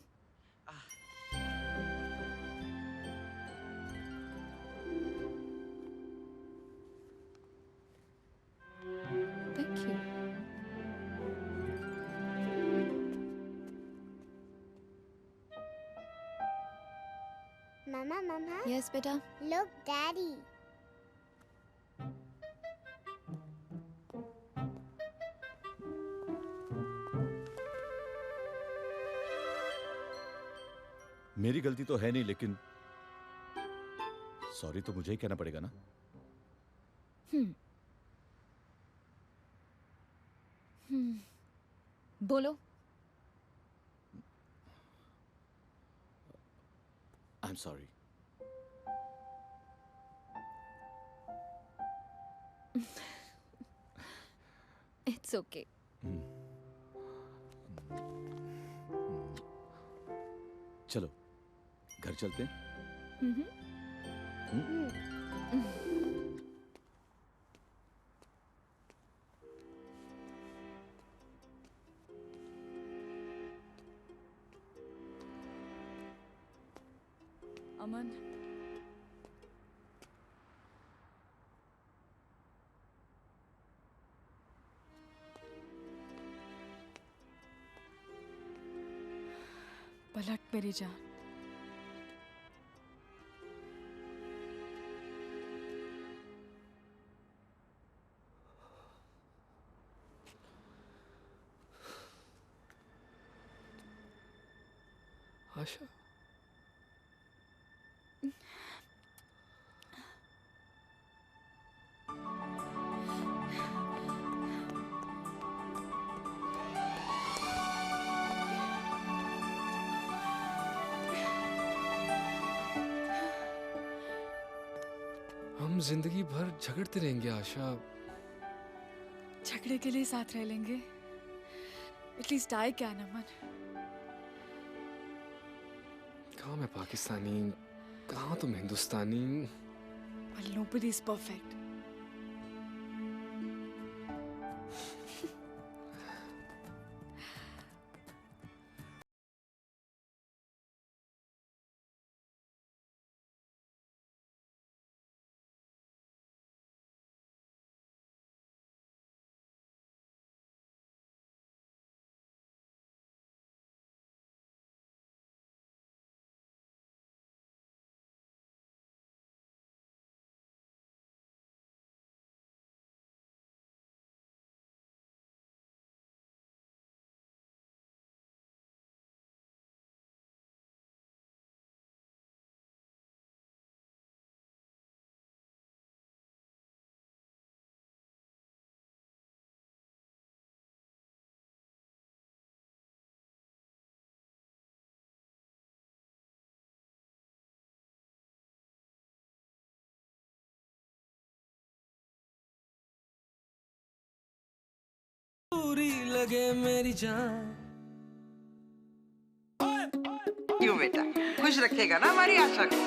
Thank you. Mama. Yes, beta. Look, Daddy. मेरी गलती तो है नहीं, लेकिन सॉरी तो मुझे ही कहना पड़ेगा ना। बोलो। I am sorry. It's okay. चलो घर चलते हैं। अमन, पलट मेरी जान। आशा, हम जिंदगी भर झगड़ते रहेंगे आशा। झगड़े के लिए साथ रह लेंगे। एटलीस्ट डाई कैन अमन। कहाँ मैं पाकिस्तानी, कहाँ तुम हिंदुस्तानी। Well, nobody is perfect. पूरी लगे मेरी जान। क्यों बेटा, खुश रखेगा ना हमारी आशा को?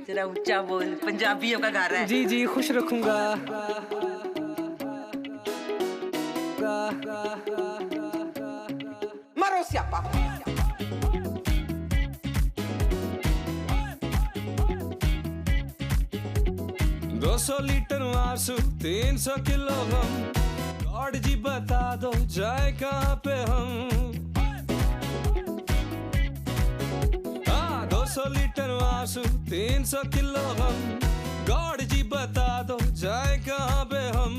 जरा ऊंचा बोल, पंजाबियों का घर है। जी जी, खुश रखूंगा। मरो स्यापा। 200 लीटर आंसू, 300 किलो गम। गॉड जी बता दो जाए कहाँ पे हम। 200 लीटर आंसू, 300 किलो गम। गॉड जी बता दो जाए कहाँ पे हम।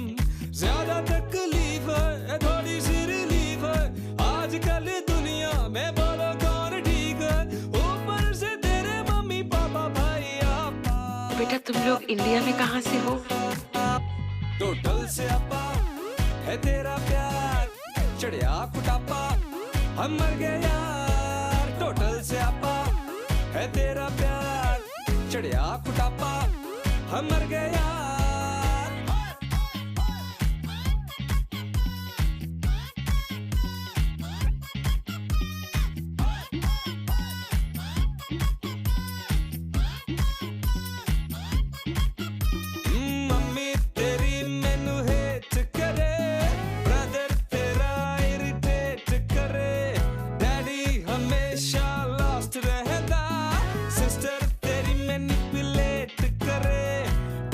ज्यादा तकलीफ है, थोड़ी सी रिलीफ है। आजकल दुनिया में बोलो कौन ठीक है। ऊपर से तेरे मम्मी पापा भाई आपा। बेटा तुम लोग इंडिया में कहाँ से हो? टोटल से अपा है तेरा प्यार। चढ़िया कुटापा हम मर गए यार टोटल से आपा है तेरा प्यार चढ़िया कुटापा हम मर गए यार मम्मी तेरी मैनू हेट करे ब्रदर तेरा इरिटेट करे डैडी हमेशा लॉस्ट रहता सिस्टर तेरी मैनिपुलेट करे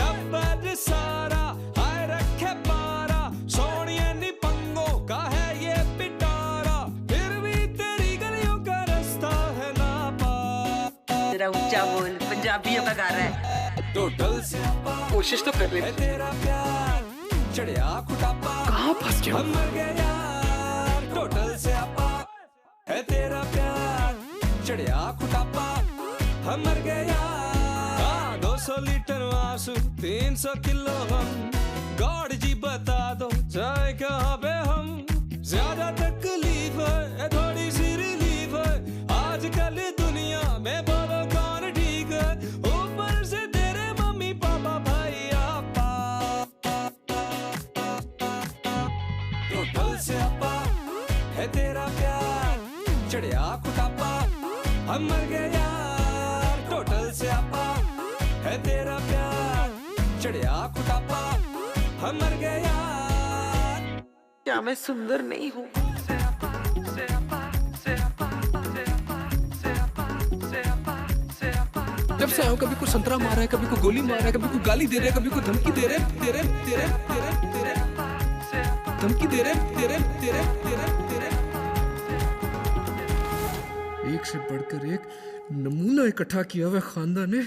टब्बर सारा हाय रखे पारा सोनिया नी पंगों का है ये पिटारा फिर भी तेरी गलियों का रास्ता है ना पार जरा ऊंचा बोल पंजाबियों का गा रहा है टोटल से कोशिश तो कर रही है तेरा प्यार चढ़िया कुटापा कहाँ फंस गया हम मर गए यार टोटल से आपा है तेरा प्यार चढ़िया कुटापा हम मर गए यार 200 लीटर आंसू 300 किलो हम गॉड जी बता दो चाहे कहाँ पे हम ज्यादा तकलीफ है थोड़ी सी रिलीफ है आजकल दुनिया में बोलो कौन ठीक है ऊपर से तेरे मम्मी पापा भाई आपा टोटल से आपा है तेरा प्यार चढ़िया कुटापा हम मर गए यार टोटल से आपा है तेरा प्यार चढ़िया कुटापा हम मर गए यार क्या मैं सुंदर नहीं हूँ जब से आया कभी को संतरा मारा है कभी को गोली मारा है कभी को गाली दे रहे हैं कभी को धमकी दे रहे धमकी दे रहे एक से बढ़कर एक नमूना इकट्ठा किया हुआ खानदान है